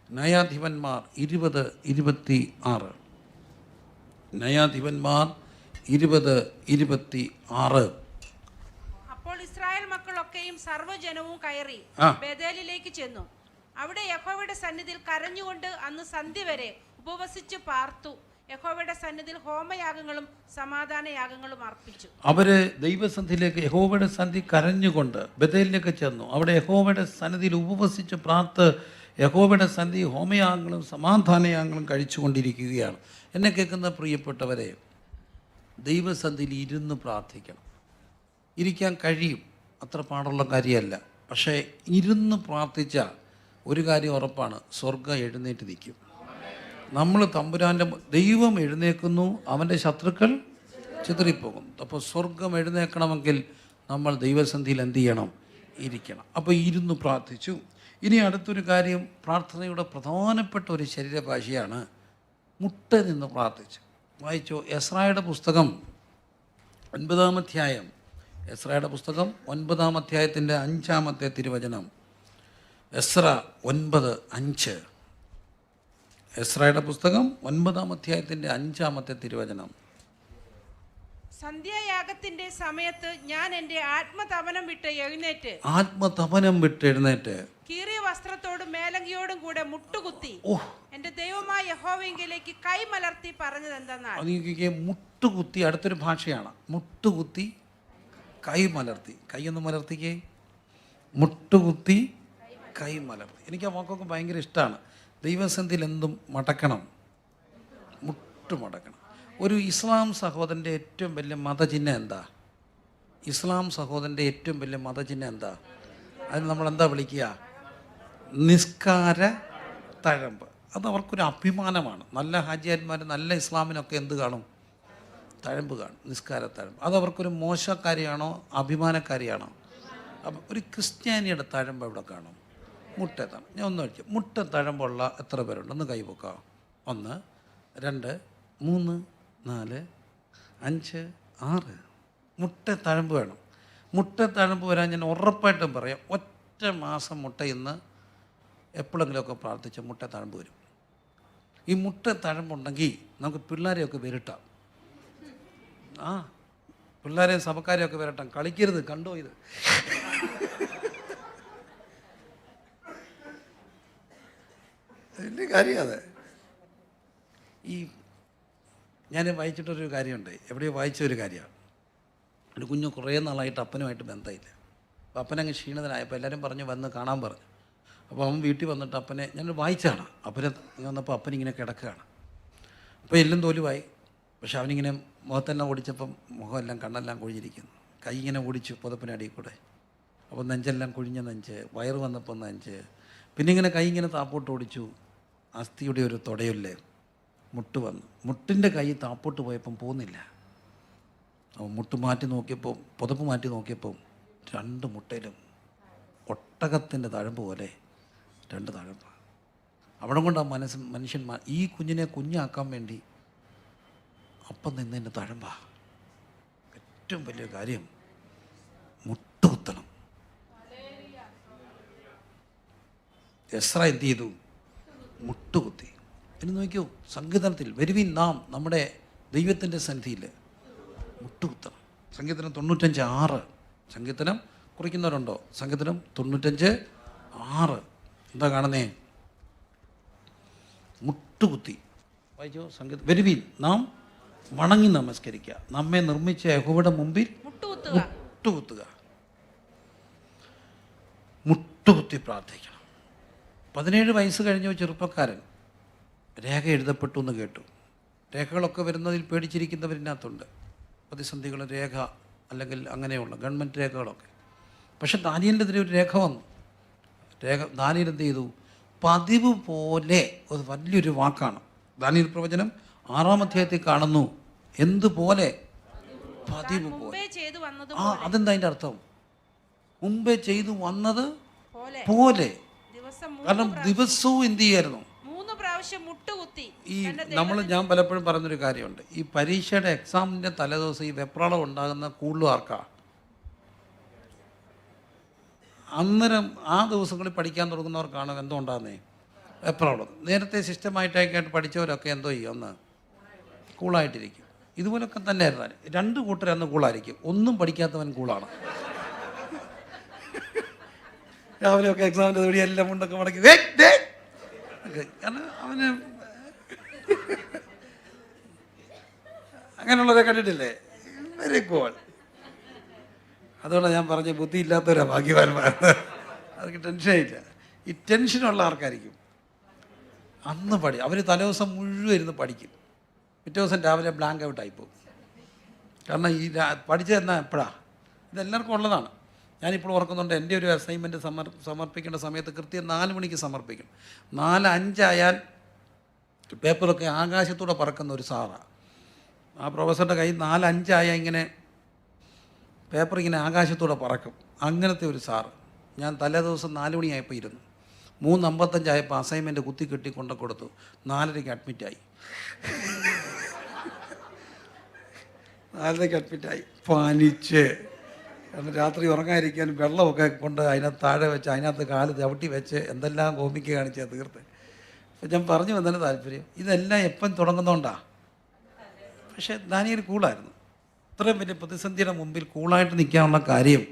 ന്യായാധിപന്മാർ 20:26. ന്യായാധിപന്മാർ 20:26. അപ്പോൾ ഇസ്രായേൽ മക്കളൊക്കെയും സർവ്വജനവും കയറി ബേഥേലിലേക്ക് ചെന്നു. അവിടെ യഹോവയുടെ സന്നിധിയിൽ കരഞ്ഞുകൊണ്ട് അന്ന് സന്ധ്യ വരെ ഉപവസിച്ച് പാർത്തു. യഹോവയുടെ സന്നിധിയിൽ ഹോമയാഗങ്ങളും സമാധാനയാഗങ്ങളും അർപ്പിച്ചു. അവര് ദൈവസന്ധിയിലേക്ക് യഹോവയുടെ സന്ധി കരഞ്ഞുകൊണ്ട് ബേഥേലിലേക്ക് ചെന്നു. അവിടെ യഹോവയുടെ സന്നിധിയിൽ ഉപവസിച്ച് പ്രാർത്ത് യഹോവയുടെ സന്ധി ഹോമയാഗങ്ങളും സമാധാനയാഗങ്ങളും കഴിച്ചുകൊണ്ടിരിക്കുകയാണ്. എന്നെ കേൾക്കുന്ന പ്രിയപ്പെട്ടവരെ, ദൈവസന്ധിയിൽ ഇരുന്ന് പ്രാർത്ഥിക്കണം. ഇരിക്കാൻ കഴിയും, അത്ര പാടുള്ള കാര്യമല്ല. പക്ഷേ ഇരുന്ന് പ്രാർത്ഥിച്ച ഒരു കാര്യം ഉറപ്പാണ്, സ്വർഗ്ഗം എഴുന്നേറ്റ് നിൽക്കും. നമ്മൾ തമ്പുരാൻ്റെ ദൈവം എഴുന്നേൽക്കുന്നു, അവൻ്റെ ശത്രുക്കൾ ചിതറിപ്പോകും. അപ്പോൾ സ്വർഗം എഴുന്നേൽക്കണമെങ്കിൽ നമ്മൾ ദൈവസന്ധിയിൽ എന്ത് ചെയ്യണം? ഇരിക്കണം. അപ്പോൾ ഇരുന്ന് പ്രാർത്ഥിച്ചു. ഇനി അടുത്തൊരു കാര്യം, പ്രാർത്ഥനയുടെ പ്രധാനപ്പെട്ട ഒരു ശരീരഭാഷയാണ് മുട്ട നിന്ന് പ്രാർത്ഥിച്ചു. വായിച്ചോ, എസ്രായുടെ പുസ്തകം 9-ാം അധ്യായം. എസ്രായുടെ പുസ്തകം 9-ാം അധ്യായത്തിൻ്റെ 5-ാമത്തെ തിരുവചനം. എസ്ര 9:5. എസ്രായുടെ പുസ്തകം 9-ാം അധ്യായത്തിൻ്റെ 5-ാമത്തെ തിരുവചനം. സന്ധ്യായാഗത്തിന്റെ സമയത്ത് ഞാൻ എന്റെ ആത്മതപനം വിട്ട് എഴുന്നേറ്റ് കീറിയ വസ്ത്രത്തോടും മേലങ്കിയോടും കൂടെ മുട്ടുകുത്തി എന്റെ ദൈവമായ യഹോവയെങ്കിലേക്ക് കൈ മലർത്തി പറഞ്ഞത് എന്തെന്നാൽ. മുട്ടുകുത്തി അടുത്തൊരു ഭാഷയാണ്. മുട്ടുകുത്തി കൈ മലർത്തി. കൈയൊന്ന് മലർത്തിക്കേ. മുട്ടുകുത്തി കൈ മലർത്തി. എനിക്ക് ആ വാക്കൊക്കെ ഭയങ്കര ഇഷ്ടമാണ്. ദൈവസന്ധിയിൽ എന്തും മടക്കണം, മുട്ട് മടക്കണം. ഒരു ഇസ്ലാം സഹോദരൻ്റെ ഏറ്റവും വലിയ മതചിഹ്നം എന്താ? ഇസ്ലാം സഹോദരൻ്റെ ഏറ്റവും വലിയ മതചിഹ്നം എന്താ? അതിന് നമ്മളെന്താ വിളിക്കുക? നിസ്കാര തഴമ്പ്. അത് അവർക്കൊരു അഭിമാനമാണ്. നല്ല ഹാജിയാന്മാർ നല്ല ഇസ്ലാമിനൊക്കെ എന്ത് കാണും? തഴമ്പ് കാണും, നിസ്കാര തഴമ്പ്. അത് അവർക്കൊരു മോശക്കാരിയാണോ അഭിമാനക്കാരിയാണോ? അപ്പം ഒരു ക്രിസ്ത്യാനിയുടെ തഴമ്പ് എവിടെ കാണും? മുട്ടത്താണ്. ഞാൻ ഒന്ന് കഴിച്ചു. മുട്ട തഴമ്പുള്ള എത്ര പേരുണ്ട്? ഒന്ന് കൈവക്കാം. 1, 2, 3, 4, 5, 6. മുട്ട തഴമ്പ് വേണം. മുട്ട തഴമ്പ് വരാൻ ഞാൻ ഉറപ്പായിട്ടും പറയാം, ഒറ്റ മാസം മുട്ട ഇന്ന് എപ്പോഴെങ്കിലുമൊക്കെ പ്രാർത്ഥിച്ച മുട്ട തഴമ്പ് വരും. ഈ മുട്ട തഴമ്പുണ്ടെങ്കിൽ നമുക്ക് പിള്ളേരെയൊക്കെ വിരട്ടാം. പിള്ളേരെയും സഭക്കാരെയൊക്കെ വിരട്ടാം. കളിക്കരുത്, കണ്ടോ ഇത്? അതിൻ്റെ കാര്യം അതെ. ഈ ഞാൻ വായിച്ചിട്ടൊരു കാര്യമുണ്ട്, എവിടെയോ വായിച്ച ഒരു കാര്യമാണ്. ഒരു കുഞ്ഞ് കുറേ നാളായിട്ട് അപ്പനുമായിട്ട് ബന്ധമില്ല. അപ്പോൾ അപ്പനങ്ങ് ക്ഷീണിതനായപ്പോൾ എല്ലാവരും പറഞ്ഞു വന്ന് കാണാൻ പറഞ്ഞു. അപ്പോൾ അവൻ വീട്ടിൽ വന്നിട്ട് അപ്പനെ ഞാൻ വായിച്ചാണ്. അപ്പനെ വന്നപ്പോൾ അപ്പനിങ്ങനെ കിടക്കുകയാണ്. അപ്പോൾ എല്ലാം തോലുമായി. പക്ഷെ അവനിങ്ങനെ മുഖത്തെല്ലാം ഓടിച്ചപ്പം മുഖമെല്ലാം കണ്ണെല്ലാം കുഴിഞ്ഞിരിക്കുന്നു. കൈ ഇങ്ങനെ ഓടിച്ചു പുതപ്പിനടിയിൽ കൂടെ. അപ്പോൾ നെഞ്ചെല്ലാം കുഴിഞ്ഞ നെഞ്ച്, വയറ് വന്നപ്പോൾ നെഞ്ച്, പിന്നെ ഇങ്ങനെ കൈ ഇങ്ങനെ താപ്പോട്ട് ഓടിച്ചു. അസ്ഥിയുടെ ഒരു തുടയില്ലേ, മുട്ട് വന്നു. മുട്ടിൻ്റെ കൈ താപ്പോട്ട് പോയപ്പം പോകുന്നില്ല. അപ്പോൾ മുട്ട് മാറ്റി നോക്കിയപ്പോൾ, പുതപ്പ് മാറ്റി നോക്കിയപ്പോൾ 2 മുട്ടയിലും ഒട്ടകത്തിൻ്റെ തഴമ്പ് പോലെ 2 തഴമ്പ്. അവിടെ കൊണ്ട് ആ മനുഷ്യൻ ഈ കുഞ്ഞിനെ കുഞ്ഞാക്കാൻ വേണ്ടി അപ്പം നിന്നതിൻ്റെ തഴമ്പ. ഏറ്റവും വലിയ കാര്യം മുട്ടുകുത്തണം. എസ്ര എന്ത് ചെയ്തു? മുട്ടുകുത്തി. ഇനി നോക്കിയോ, സങ്കീർത്തനത്തിൽ വരുവിൻ നാം നമ്മുടെ ദൈവത്തിൻ്റെ സന്നിധിയിൽ മുട്ടുകുത്തണം. സങ്കീർത്തനം 95:6. സങ്കീർത്തനം കുറിക്കുന്നവരുണ്ടോ? സങ്കീർത്തനം 95:6 എന്താ കാണുന്നേ? മുട്ടുകുത്തി. വായിച്ചോ സങ്കീർത്തനം. വരുവിൻ നാം വണങ്ങി നമസ്കരിക്കുക, നമ്മെ നിർമ്മിച്ച യഹോവയുടെ മുമ്പിൽ മുട്ടുകുത്തുക. മുട്ടുകുത്തി പ്രാർത്ഥിക്കണം. 17 വയസ്സ് കഴിഞ്ഞ ചെറുപ്പക്കാരൻ രേഖ എഴുതപ്പെട്ടു എന്ന് കേട്ടു. രേഖകളൊക്കെ വരുന്നതിൽ പേടിച്ചിരിക്കുന്നവരിനകത്തുണ്ട്. പ്രതിസന്ധികൾ രേഖ അല്ലെങ്കിൽ അങ്ങനെയുള്ള ഗവൺമെൻറ് രേഖകളൊക്കെ. പക്ഷെ ദാനിയേലിനെതിരെ ഒരു രേഖ വന്നു. ദാനിയേൽ എന്ത് ചെയ്തു? പതിവ് പോലെ, അത് വലിയൊരു വാക്കാണ്. ദാനിയേൽ പ്രവചനം 6-ാം അധ്യായത്തിൽ കാണുന്നു. എന്തുപോലെ? പതിവ് പോലെ. അതെന്താ അതിൻ്റെ അർത്ഥം? മുമ്പേ ചെയ്തു വന്നത് പോലെ. കാരണം ദിവസവും എന്ത് ചെയ്യായിരുന്നു? 3 പ്രാവശ്യം മുട്ടുകുത്തി. ഞാൻ പലപ്പോഴും പറഞ്ഞൊരു കാര്യമുണ്ട്. ഈ പരീക്ഷയുടെ എക്സാമിൻ്റെ തലേദിവസം ഈ വെപ്രാളം ഉണ്ടാകുന്ന കൂടുതലും ആർക്കാ? അന്നേരം ആ ദിവസങ്ങളിൽ പഠിക്കാൻ തുടങ്ങുന്നവർക്കാണ് എന്തോ ഉണ്ടാകുന്നേ? വെപ്രാളം. നേരത്തെ സിസ്റ്റമായിട്ടൊക്കെ പഠിച്ചവരൊക്കെ എന്തോ ചെയ്യും? ഒന്ന് കൂളായിട്ടിരിക്കും. ഇതുപോലൊക്കെ തന്നെ ആയിരുന്നാൽ 2 കൂട്ടരന്ന് കൂളായിരിക്കും. ഒന്നും പഠിക്കാത്തവൻ കൂളാണ്. രാവിലെയൊക്കെ എക്സാമിൻ്റെ വഴി എല്ലാം മുണ്ടൊക്കെ മടക്കി കാരണം അവന് അങ്ങനെയുള്ളവരെ കണ്ടിട്ടില്ലേ? Very cool. അതുകൊണ്ടാണ് ഞാൻ പറഞ്ഞ ബുദ്ധി ഇല്ലാത്തവരാ ഭാഗ്യവാന്മാർ. അവർക്ക് ടെൻഷനില്ല. ഈ ടെൻഷനുള്ള ആർക്കായിരിക്കും? അന്ന് അവർ തലേദിവസം മുഴുവൻ ഇരുന്ന് പഠിക്കും. പിറ്റേ ദിവസം രാവിലെ ബ്ലാങ്ക് ഔട്ടായി പോകും. കാരണം ഈ പഠിച്ചത് എന്നാ എപ്പോഴാണ്? ഇതെല്ലാവർക്കും ഉള്ളതാണ്. ഞാനിപ്പോൾ ഓർക്കുന്നുണ്ട്, എൻ്റെ ഒരു അസൈൻമെൻറ്റ് സമർപ്പിക്കേണ്ട സമയത്ത് കൃത്യം 4 മണിക്ക് സമർപ്പിക്കണം. 4:05 ആയാൽ പേപ്പറൊക്കെ ആകാശത്തൂടെ പറക്കുന്ന ഒരു സാറാണ്. ആ പ്രൊഫസറുടെ കയ്യിൽ 4:05 ആയാൽ ഇങ്ങനെ പേപ്പർ ഇങ്ങനെ ആകാശത്തൂടെ പറക്കും. അങ്ങനത്തെ ഒരു സാറ്. ഞാൻ തലേ ദിവസം 4 മണിയായപ്പോൾ ഇരുന്നു. 3:55 ആയപ്പോൾ അസൈൻമെൻറ്റ് കുത്തി കെട്ടി കൊണ്ടു കൊടുത്തു. 4:30 അഡ്മിറ്റായി. 4:30 അഡ്മിറ്റായി. പനിച്ച്. കാരണം രാത്രി ഉറങ്ങാതിരിക്കാൻ വെള്ളമൊക്കെ കൊണ്ട് അതിനകത്ത് താഴെ വെച്ച് അതിനകത്ത് കാല് ചവിട്ടി വെച്ച് എന്തെല്ലാം കോമിക്ക് കാണിച്ചാൽ തീർത്ത്. അപ്പം ഞാൻ പറഞ്ഞു വന്നതിന് താല്പര്യം, ഇതെല്ലാം എപ്പം തുടങ്ങുന്നതുകൊണ്ടാണ്. പക്ഷേ ദാനിയേൽ കൂളായിരുന്നു. ഇത്രയും വലിയ പ്രതിസന്ധിയുടെ മുമ്പിൽ കൂളായിട്ട് നിൽക്കാനുള്ള കാര്യം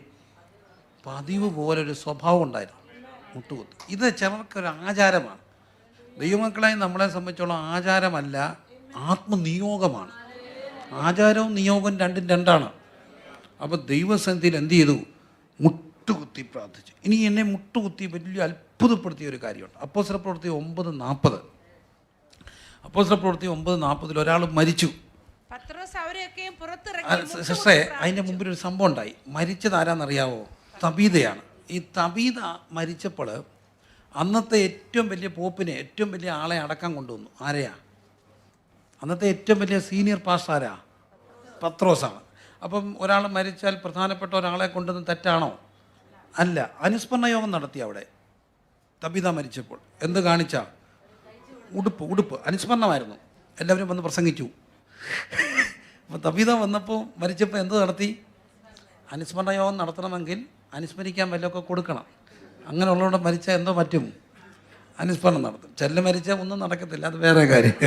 പതിവ് പോലൊരു സ്വഭാവം ഉണ്ടായിരുന്നു. മുട്ടുകുത്ത്. ഇത് ചിലർക്കൊരു ആചാരമാണ്. ദൈവമക്കളായി നമ്മളെ സംബന്ധിച്ചോളം ആചാരമല്ല, ആത്മനിയോഗമാണ്. ആചാരവും നിയോഗവും രണ്ടും രണ്ടാണ്. അപ്പോൾ ദൈവസന്നിധിയിൽ എന്ത് ചെയ്തു? മുട്ടുകുത്തി പ്രാർത്ഥിച്ചു. ഇനി എന്നെ മുട്ടുകുത്തി വലിയ അത്ഭുതപ്പെടുത്തിയ ഒരു കാര്യമുണ്ട്. അപ്പോസ്തലപ്രവൃത്തി 9:40. അപ്പോസ്തലപ്രവൃത്തി 9:40 ഒരാൾ മരിച്ചു. സിസ്റ്ററെ, അതിൻ്റെ മുമ്പിൽ ഒരു സംഭവം ഉണ്ടായി. മരിച്ചത് ആരാന്നറിയാവോ? തബീതയാണ്. ഈ തബീത മരിച്ചപ്പോൾ അന്നത്തെ ഏറ്റവും വലിയ പോപ്പിനെ, ഏറ്റവും വലിയ ആളെ അടക്കം കൊണ്ടുവന്നു. ആരെയാ? അന്നത്തെ ഏറ്റവും വലിയ സീനിയർ പാസ്റ്റർ ആരാ? പത്രോസാണ്. അപ്പം ഒരാൾ മരിച്ചാൽ പ്രധാനപ്പെട്ട ഒരാളെ കൊണ്ടുവന്ന് തെറ്റാണോ? അല്ല. അനുസ്മരണ യോഗം നടത്തി അവിടെ. തബീത മരിച്ചപ്പോൾ എന്ത് കാണിച്ചാ? ഉടുപ്പ് അനുസ്മരണമായിരുന്നു. എല്ലാവരും വന്ന് പ്രസംഗിച്ചു. അപ്പോൾ തബീത വന്നപ്പോൾ മരിച്ചപ്പോൾ എന്ത് നടത്തി? അനുസ്മരണ യോഗം നടത്തണമെങ്കിൽ അനുസ്മരിക്കാൻ വല്ലതൊക്കെ കൊടുക്കണം. അങ്ങനെയുള്ളവരുടെ മരിച്ചാൽ എന്തോ പറ്റും? അനുസ്മരണം നടത്തും. ചെല്ല് മരിച്ചാൽ ഒന്നും നടക്കത്തില്ല, അത് വേറെ കാര്യം.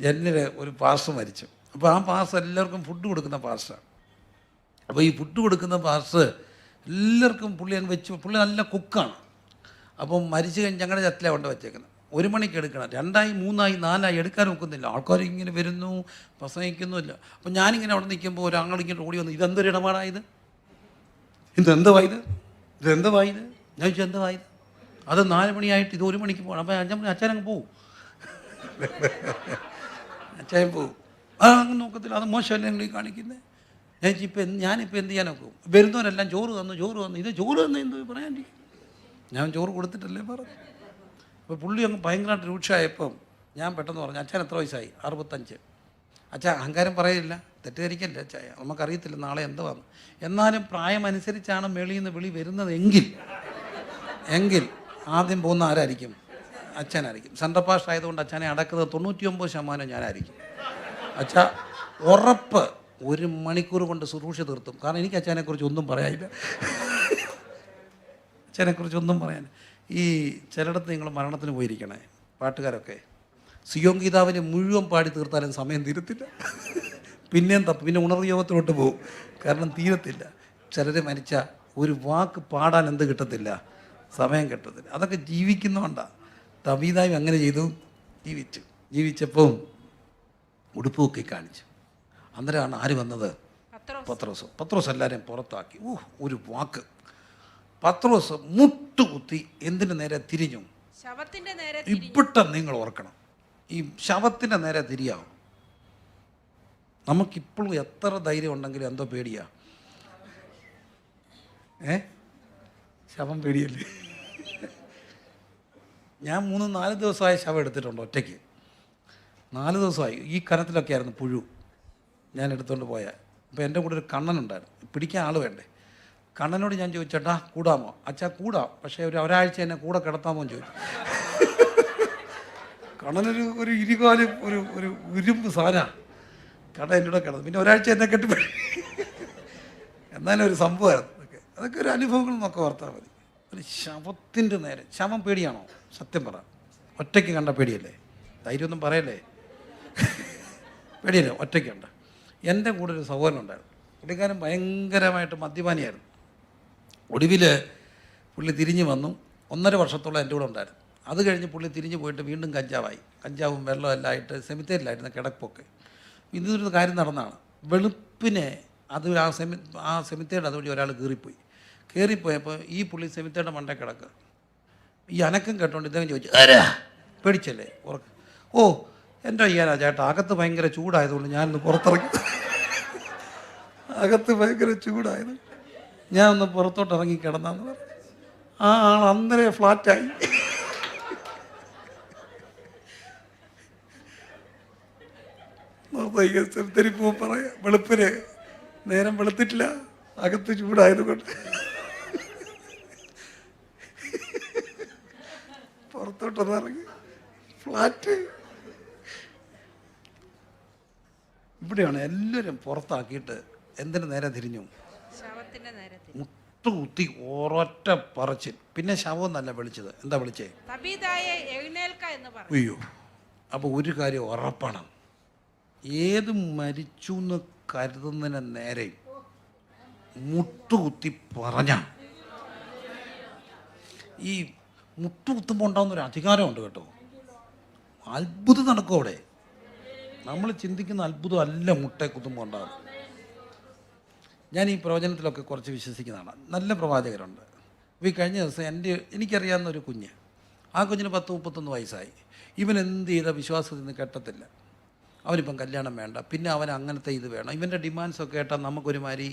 ജന്നിൽ ഒരു പാസ്റ്റർ മരിച്ചു. അപ്പോൾ ആ പാസ്റ്റർ എല്ലാവർക്കും ഫുഡ് കൊടുക്കുന്ന പാസ്റ്ററാണ്. അപ്പോൾ ഈ ഫുഡ് കൊടുക്കുന്ന പാസ്റ്റർ എല്ലാവർക്കും പുള്ളി നല്ല കുക്കാണ്. അപ്പം മരിച്ചു കഴിഞ്ഞ് ഞങ്ങളുടെ ചത്തിലാണ് കൊണ്ട് വെച്ചേക്കുന്നത്. 1 മണിക്ക് എടുക്കണം, 2 3 4 എടുക്കാൻ ഒക്കുന്നില്ല. ആൾക്കാർ ഇങ്ങനെ വരുന്നു, പ്രസംഗിക്കുന്നുമില്ല. അപ്പം ഞാനിങ്ങനെ അവിടെ നിൽക്കുമ്പോൾ ഒരാളിങ്ങനെ ഓടി വന്നു, ഇതെന്തൊരു ഇടപാടായത്? ഇതെന്തുവായത്? ഞാൻ ചോദിച്ചു, എന്തുവായത്? അത് 4 മണിയായിട്ട് ഇത് 1 മണിക്ക് പോകണം. അപ്പോൾ 5 മണി അച്ഛനങ്ങ് പോവും. അച്ഛൻ പോവും. അങ്ങനെ നോക്കത്തില്ല, അത് മോശമല്ലേ നിങ്ങൾ ഈ കാണിക്കുന്നത്. ഞാനിപ്പോൾ എന്ത് ചെയ്യാനൊക്കെ വരുന്നവരെല്ലാം ചോറ് തന്നു ഇത് ചോറ് തന്നു എന്ത് പറയാൻ. ഞാൻ ചോറ് കൊടുത്തിട്ടല്ലേ പറഞ്ഞു. അപ്പോൾ പുള്ളി അങ്ങ് ഭയങ്കരമായിട്ട് രൂക്ഷമായപ്പം ഞാൻ പെട്ടെന്ന് പറഞ്ഞു, അച്ഛൻ എത്ര വയസ്സായി? 65. അച്ഛാ അഹങ്കാരം പറയില്ല, തെറ്റിദ്ധരിക്കല്ലേ അച്ഛായ, നമുക്കറിയത്തില്ല നാളെ എന്തുവാന്ന്. എന്നാലും പ്രായമനുസരിച്ചാണ് വെളിയിൽ നിന്ന് വിളി വരുന്നത് എങ്കിൽ ആദ്യം പോകുന്ന ആരായിരിക്കും? അച്ഛനായിരിക്കും. സെൻട്രൽ പാസ്റ്റ് ആയതുകൊണ്ട് അച്ഛനെ അടക്കുന്നത് 99% ഞാനായിരിക്കും. അച്ഛാ ഉറപ്പ് 1 മണിക്കൂർ കൊണ്ട് ശുശ്രൂഷ തീർത്തും. കാരണം എനിക്ക് അച്ഛനെക്കുറിച്ച് ഒന്നും പറയാനില്ല. അച്ഛനെക്കുറിച്ച് ഒന്നും പറയാൻ. ഈ ചിലയിടത്ത് നിങ്ങൾ മരണത്തിന് പോയിരിക്കണേ പാട്ടുകാരൊക്കെ, സിയോൻ ഗീതാവിനെ മുഴുവൻ പാടി തീർത്താലും സമയം തീരത്തില്ല. പിന്നെ ഉണർവ് യോഗത്തിലോട്ട് പോകും, കാരണം തീരത്തില്ല. ചിലർ മരിച്ച ഒരു വാക്ക് പാടാൻ എന്ത് കിട്ടത്തില്ല, സമയം കിട്ടത്തില്ല. അതൊക്കെ ജീവിക്കുന്നതുകൊണ്ടാണ്. ദാവീദായും അങ്ങനെ ചെയ്തു, ജീവിച്ചപ്പം ഉടുപ്പൊക്കെ കാണിച്ചു. അന്നേരമാണ് ആര് വന്നത്? പത്രോസ് എല്ലാവരെയും പുറത്താക്കി. ഒരു വാക്ക്. പത്രോസ് മുട്ടുകുത്തി എന്തിന് നേരെ തിരിഞ്ഞു? ഇവിടെ നിങ്ങൾ ഓർക്കണം, ഈ ശവത്തിൻ്റെ നേരെ തിരിയാവും. നമുക്കിപ്പോഴും എത്ര ധൈര്യം ഉണ്ടെങ്കിലും എന്തോ പേടിയാ. ശവം പേടിയല്ലേ? ഞാൻ 3-4 ദിവസമായി ശവം എടുത്തിട്ടുണ്ട് ഒറ്റയ്ക്ക്. 4 ദിവസമായി. ഈ കനത്തിലൊക്കെ ആയിരുന്നു പുഴു ഞാൻ എടുത്തുകൊണ്ട് പോയാൽ. അപ്പോൾ എൻ്റെ കൂടെ ഒരു കണ്ണനുണ്ടായിരുന്നു, പിടിക്കാൻ ആൾ വേണ്ടേ. കണ്ണനോട് ഞാൻ ചോദിച്ചേട്ടാ കൂടാമോ? അച്ഛാ കൂടാം, പക്ഷേ ഒരാഴ്ച എന്നെ കൂടെ കിടത്താമോ എന്ന് ചോദിച്ചു. കണ്ണനൊരു ഇരുകാലും ഒരു ഇരുമ്പ് സാധനമാണ്. കട എൻ്റെ കൂടെ കിടന്നു. പിന്നെ ഒരാഴ്ച എന്നെ കെട്ടിപ്പോയി. എന്നാലും ഒരു സംഭവമായിരുന്നു. അതൊക്കെ ഒരു അനുഭവങ്ങൾ നോക്കി ഓർത്താൽ മതി. ഒരു ശവത്തിൻ്റെ നേരെ. ശവം പേടിയാണോ? സത്യം പറ. ഒറ്റയ്ക്ക് കണ്ട പേടിയല്ലേ? ധൈര്യമൊന്നും പറയല്ലേ? പേടിയല്ലേ? ഒറ്റയ്ക്കുണ്ട്. എൻ്റെ കൂടെ ഒരു സഹോദരൻ ഉണ്ടായിരുന്നു. പുള്ളിക്കാരൻ ഭയങ്കരമായിട്ട് മദ്യപാനിയായിരുന്നു. ഒടുവിൽ പുള്ളി തിരിഞ്ഞു വന്നു. 1.5 വർഷത്തോളം എൻ്റെ കൂടെ ഉണ്ടായിരുന്നു. അത് കഴിഞ്ഞ് പുള്ളി തിരിഞ്ഞു പോയിട്ട് വീണ്ടും കഞ്ചാവും വെള്ളവും എല്ലാം ആയിട്ട് സെമിത്തേരിലായിരുന്നു കിടപ്പൊക്കെ. ഇതൊരു കാര്യം നടന്നതാണ്. വെളുപ്പിനെ അത് ആ സെമിത്തേരിയുടെ അതുവഴി ഒരാൾ കയറിപ്പോയപ്പോൾ ഈ പുള്ളി സെമിത്തേരുടെ മണ്ടേ കിടക്കുക. ഈ അനക്കം കേട്ടോണ്ട് ഇദ്ദേഹം ചോദിച്ചു, ആരാ? പേടിച്ചല്ലേ? എൻ്റെ അയ്യാനാ ചേട്ടാ, അകത്ത് ഭയങ്കര ചൂടായതുകൊണ്ട് ഞാനൊന്ന് പുറത്തിറങ്ങി. അകത്ത് ഭയങ്കര ചൂടായത്, ഞാൻ ഒന്ന് പുറത്തോട്ട് ഇറങ്ങി കിടന്നാന്ന് പറഞ്ഞു. ആ ആൾ അന്നേരം ഫ്ലാറ്റായി. തെരിപ്പോ പറയാം, വെളുപ്പിന് നേരം വെളുത്തിട്ടില്ല, അകത്ത് ചൂടായതുകൊണ്ട് പുറത്തോട്ടൊന്ന് ഇറങ്ങി ഫ്ലാറ്റ്. ഇവിടെയാണ് എല്ലാവരും പുറത്താക്കിയിട്ട് എന്തിനു നേരെ തിരിഞ്ഞു? മുട്ടുകുത്തി ഒരൊറ്റ പറച്ചിൽ. പിന്നെ ശവം നല്ല വിളിച്ചത്. എന്താ വിളിച്ചേ? അയ്യോ. അപ്പോൾ ഒരു കാര്യം ഉറപ്പാണ്, ഏത് മരിച്ചു എന്ന് കരുതുന്നതിന് നേരെ മുട്ടുകുത്തി പറഞ്ഞ ഈ മുട്ടുകുത്തുമ്പോൾ ഉണ്ടാകുന്നൊരു അധികാരമുണ്ട് കേട്ടോ. അത്ഭുതം നടക്കും അവിടെ. നമ്മൾ ചിന്തിക്കുന്ന അത്ഭുതം അല്ല മുട്ടയെ കുത്തുമ്പോൾ ഉണ്ടാകും. ഞാൻ ഈ പ്രവചനത്തിലൊക്കെ കുറച്ച് വിശ്വസിക്കുന്നതാണ്. നല്ല പ്രവാചകരുണ്ട്. അപ്പോൾ ഈ കഴിഞ്ഞ ദിവസം എനിക്കറിയാവുന്ന ഒരു കുഞ്ഞ്, ആ കുഞ്ഞിന് 30-31 വയസ്സായി. ഇവൻ എന്ത് ചെയ്ത വിശ്വാസത്തിൽ നിന്ന് കെട്ടത്തില്ല. അവനിപ്പം കല്യാണം വേണ്ട, പിന്നെ അവൻ അങ്ങനത്തെ ഇത് വേണം. ഇവൻ്റെ ഡിമാൻഡ്സൊക്കെ കേട്ടാൽ നമുക്കൊരുമാതിരി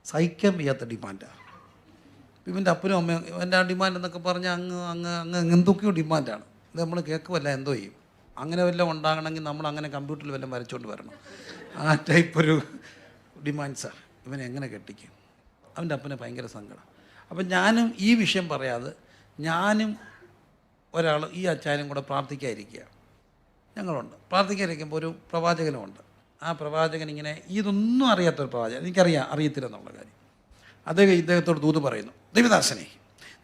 സഹിക്കാൻ വയ്യാത്ത ഡിമാൻഡാണ്. ഇവൻ്റെ അപ്പനും അമ്മയും ഇവൻ്റെ ആ ഡിമാൻഡ് എന്നൊക്കെ പറഞ്ഞാൽ അങ്ങ് എന്തൊക്കെയോ ഡിമാൻഡാണ്. ഇത് നമ്മൾ കേൾക്കുമല്ല, എന്തോ ചെയ്യും. അങ്ങനെ വല്ലതും ഉണ്ടാകണമെങ്കിൽ നമ്മൾ അങ്ങനെ കമ്പ്യൂട്ടറിൽ വല്ലതും വരച്ചുകൊണ്ട് വരണം. ആ ടൈപ്പ് ഒരു ഡിമാൻഡ്സാണ്. ഇവനെ എങ്ങനെ കെട്ടിക്കും? അവൻ്റെ അപ്പനെ ഭയങ്കര സങ്കടം. അപ്പം ഞാനും ഈ വിഷയം പറയാതെ ഞാനും ഒരാൾ ഈ അച്ചായനും കൂടെ പ്രാർത്ഥിക്കാതിരിക്കുക. ഞങ്ങളുണ്ട്. പ്രാർത്ഥിക്കാതിരിക്കുമ്പോൾ ഒരു പ്രവാചകനുമുണ്ട്. ആ പ്രവാചകൻ ഇങ്ങനെ ഇതൊന്നും അറിയാത്തൊരു പ്രവാചകൻ, അറിയത്തില്ലെന്നുള്ള കാര്യം. ഇദ്ദേഹത്തോട് ദൂത് പറയുന്നു, ദൈവദാസനെ,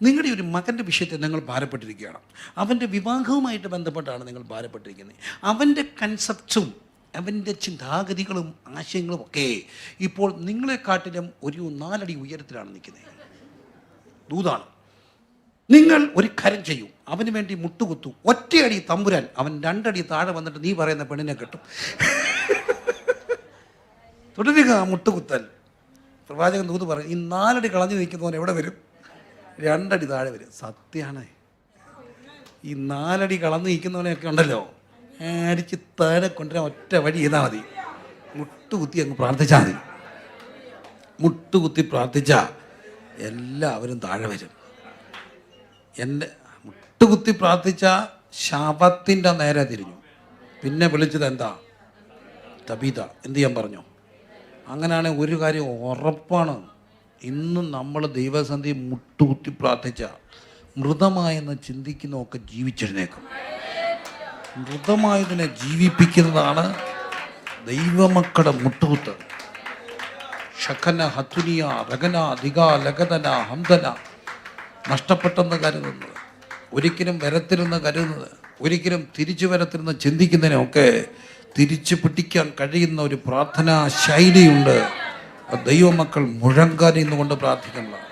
നിങ്ങളുടെ ഒരു മകൻ്റെ വിഷയത്തിൽ നിങ്ങൾ ഭാരപ്പെട്ടിരിക്കുകയാണ്. അവൻ്റെ വിവാഹവുമായിട്ട് ബന്ധപ്പെട്ടാണ് നിങ്ങൾ ഭാരപ്പെട്ടിരിക്കുന്നത്. അവൻ്റെ കൺസെപ്റ്റും അവൻ്റെ ചിന്താഗതികളും ആശയങ്ങളും ഒക്കെ ഇപ്പോൾ നിങ്ങളെക്കാട്ടിലും ഒരു 4 അടി ഉയരത്തിലാണ് നിൽക്കുന്നത്. ദൂതാണ്. നിങ്ങൾ ഒരു കാര്യം ചെയ്യൂ, അവന് വേണ്ടി മുട്ടുകുത്തു. ഒറ്റയടി തമ്പുരാൻ അവൻ 2 അടി താഴെ വന്നിട്ട് നീ പറയുന്ന പെണ്ണിനെ കെട്ടും. തുടരുക മുട്ടുകുത്തൽ. പ്രവാചകൻ ദൂത് പറയും, ഈ 4 അടി കളഞ്ഞു നിൽക്കുന്നവൻ എവിടെ വരും? 2 അടി താഴെ വരും. സത്യമാണ്. ഈ 4 അടി കളന്ന് നിൽക്കുന്നവനെയൊക്കെ ഉണ്ടല്ലോ, അടിച്ച് താഴെ കൊണ്ടുവരാൻ ഒറ്റ വഴി ചെയ്താൽ മതി. മുട്ടുകുത്തി അങ്ങ് പ്രാർത്ഥിച്ചാൽ മതി. മുട്ടുകുത്തി പ്രാർത്ഥിച്ചാൽ എല്ലാവരും താഴെ വരും. എൻ്റെ മുട്ടുകുത്തി പ്രാർത്ഥിച്ച ശാപത്തിൻ്റെ നേരെ തിരിഞ്ഞു. പിന്നെ വിളിച്ചത് എന്താ? തബീത. എന്ത് ചെയ്യാൻ പറഞ്ഞു? അങ്ങനെയാണെങ്കിൽ ഒരു കാര്യം ഉറപ്പാണ്, ഇന്നും നമ്മൾ ദൈവസന്ധി മുട്ടുകുത്തി പ്രാർത്ഥിച്ച മൃതമായെന്ന് ചിന്തിക്കുന്നതൊക്കെ ജീവിച്ചെഴുന്നേക്കും. മൃതമായതിനെ ജീവിപ്പിക്കുന്നതാണ് ദൈവമക്കളുടെ മുട്ടുകുത്ത്. ഷഖന ഹത്തുനിയ റഗന ദിഗ ലഗതന ഹംദന. നഷ്ടപ്പെട്ടെന്ന് കരുതുന്നത്, ഒരിക്കലും വരത്തില്ലെന്ന് കരുതുന്നത്, ഒരിക്കലും തിരിച്ചു വരത്തില്ലെന്ന് ചിന്തിക്കുന്നതിനൊക്കെ തിരിച്ചു പിടിക്കാൻ കഴിയുന്ന ഒരു പ്രാർത്ഥനാ ശൈലിയുണ്ട്. ദൈവമക്കൾ മുഴങ്കാലിൽ നിന്നുകൊണ്ട് പ്രാർത്ഥിക്കുന്നതാണ്.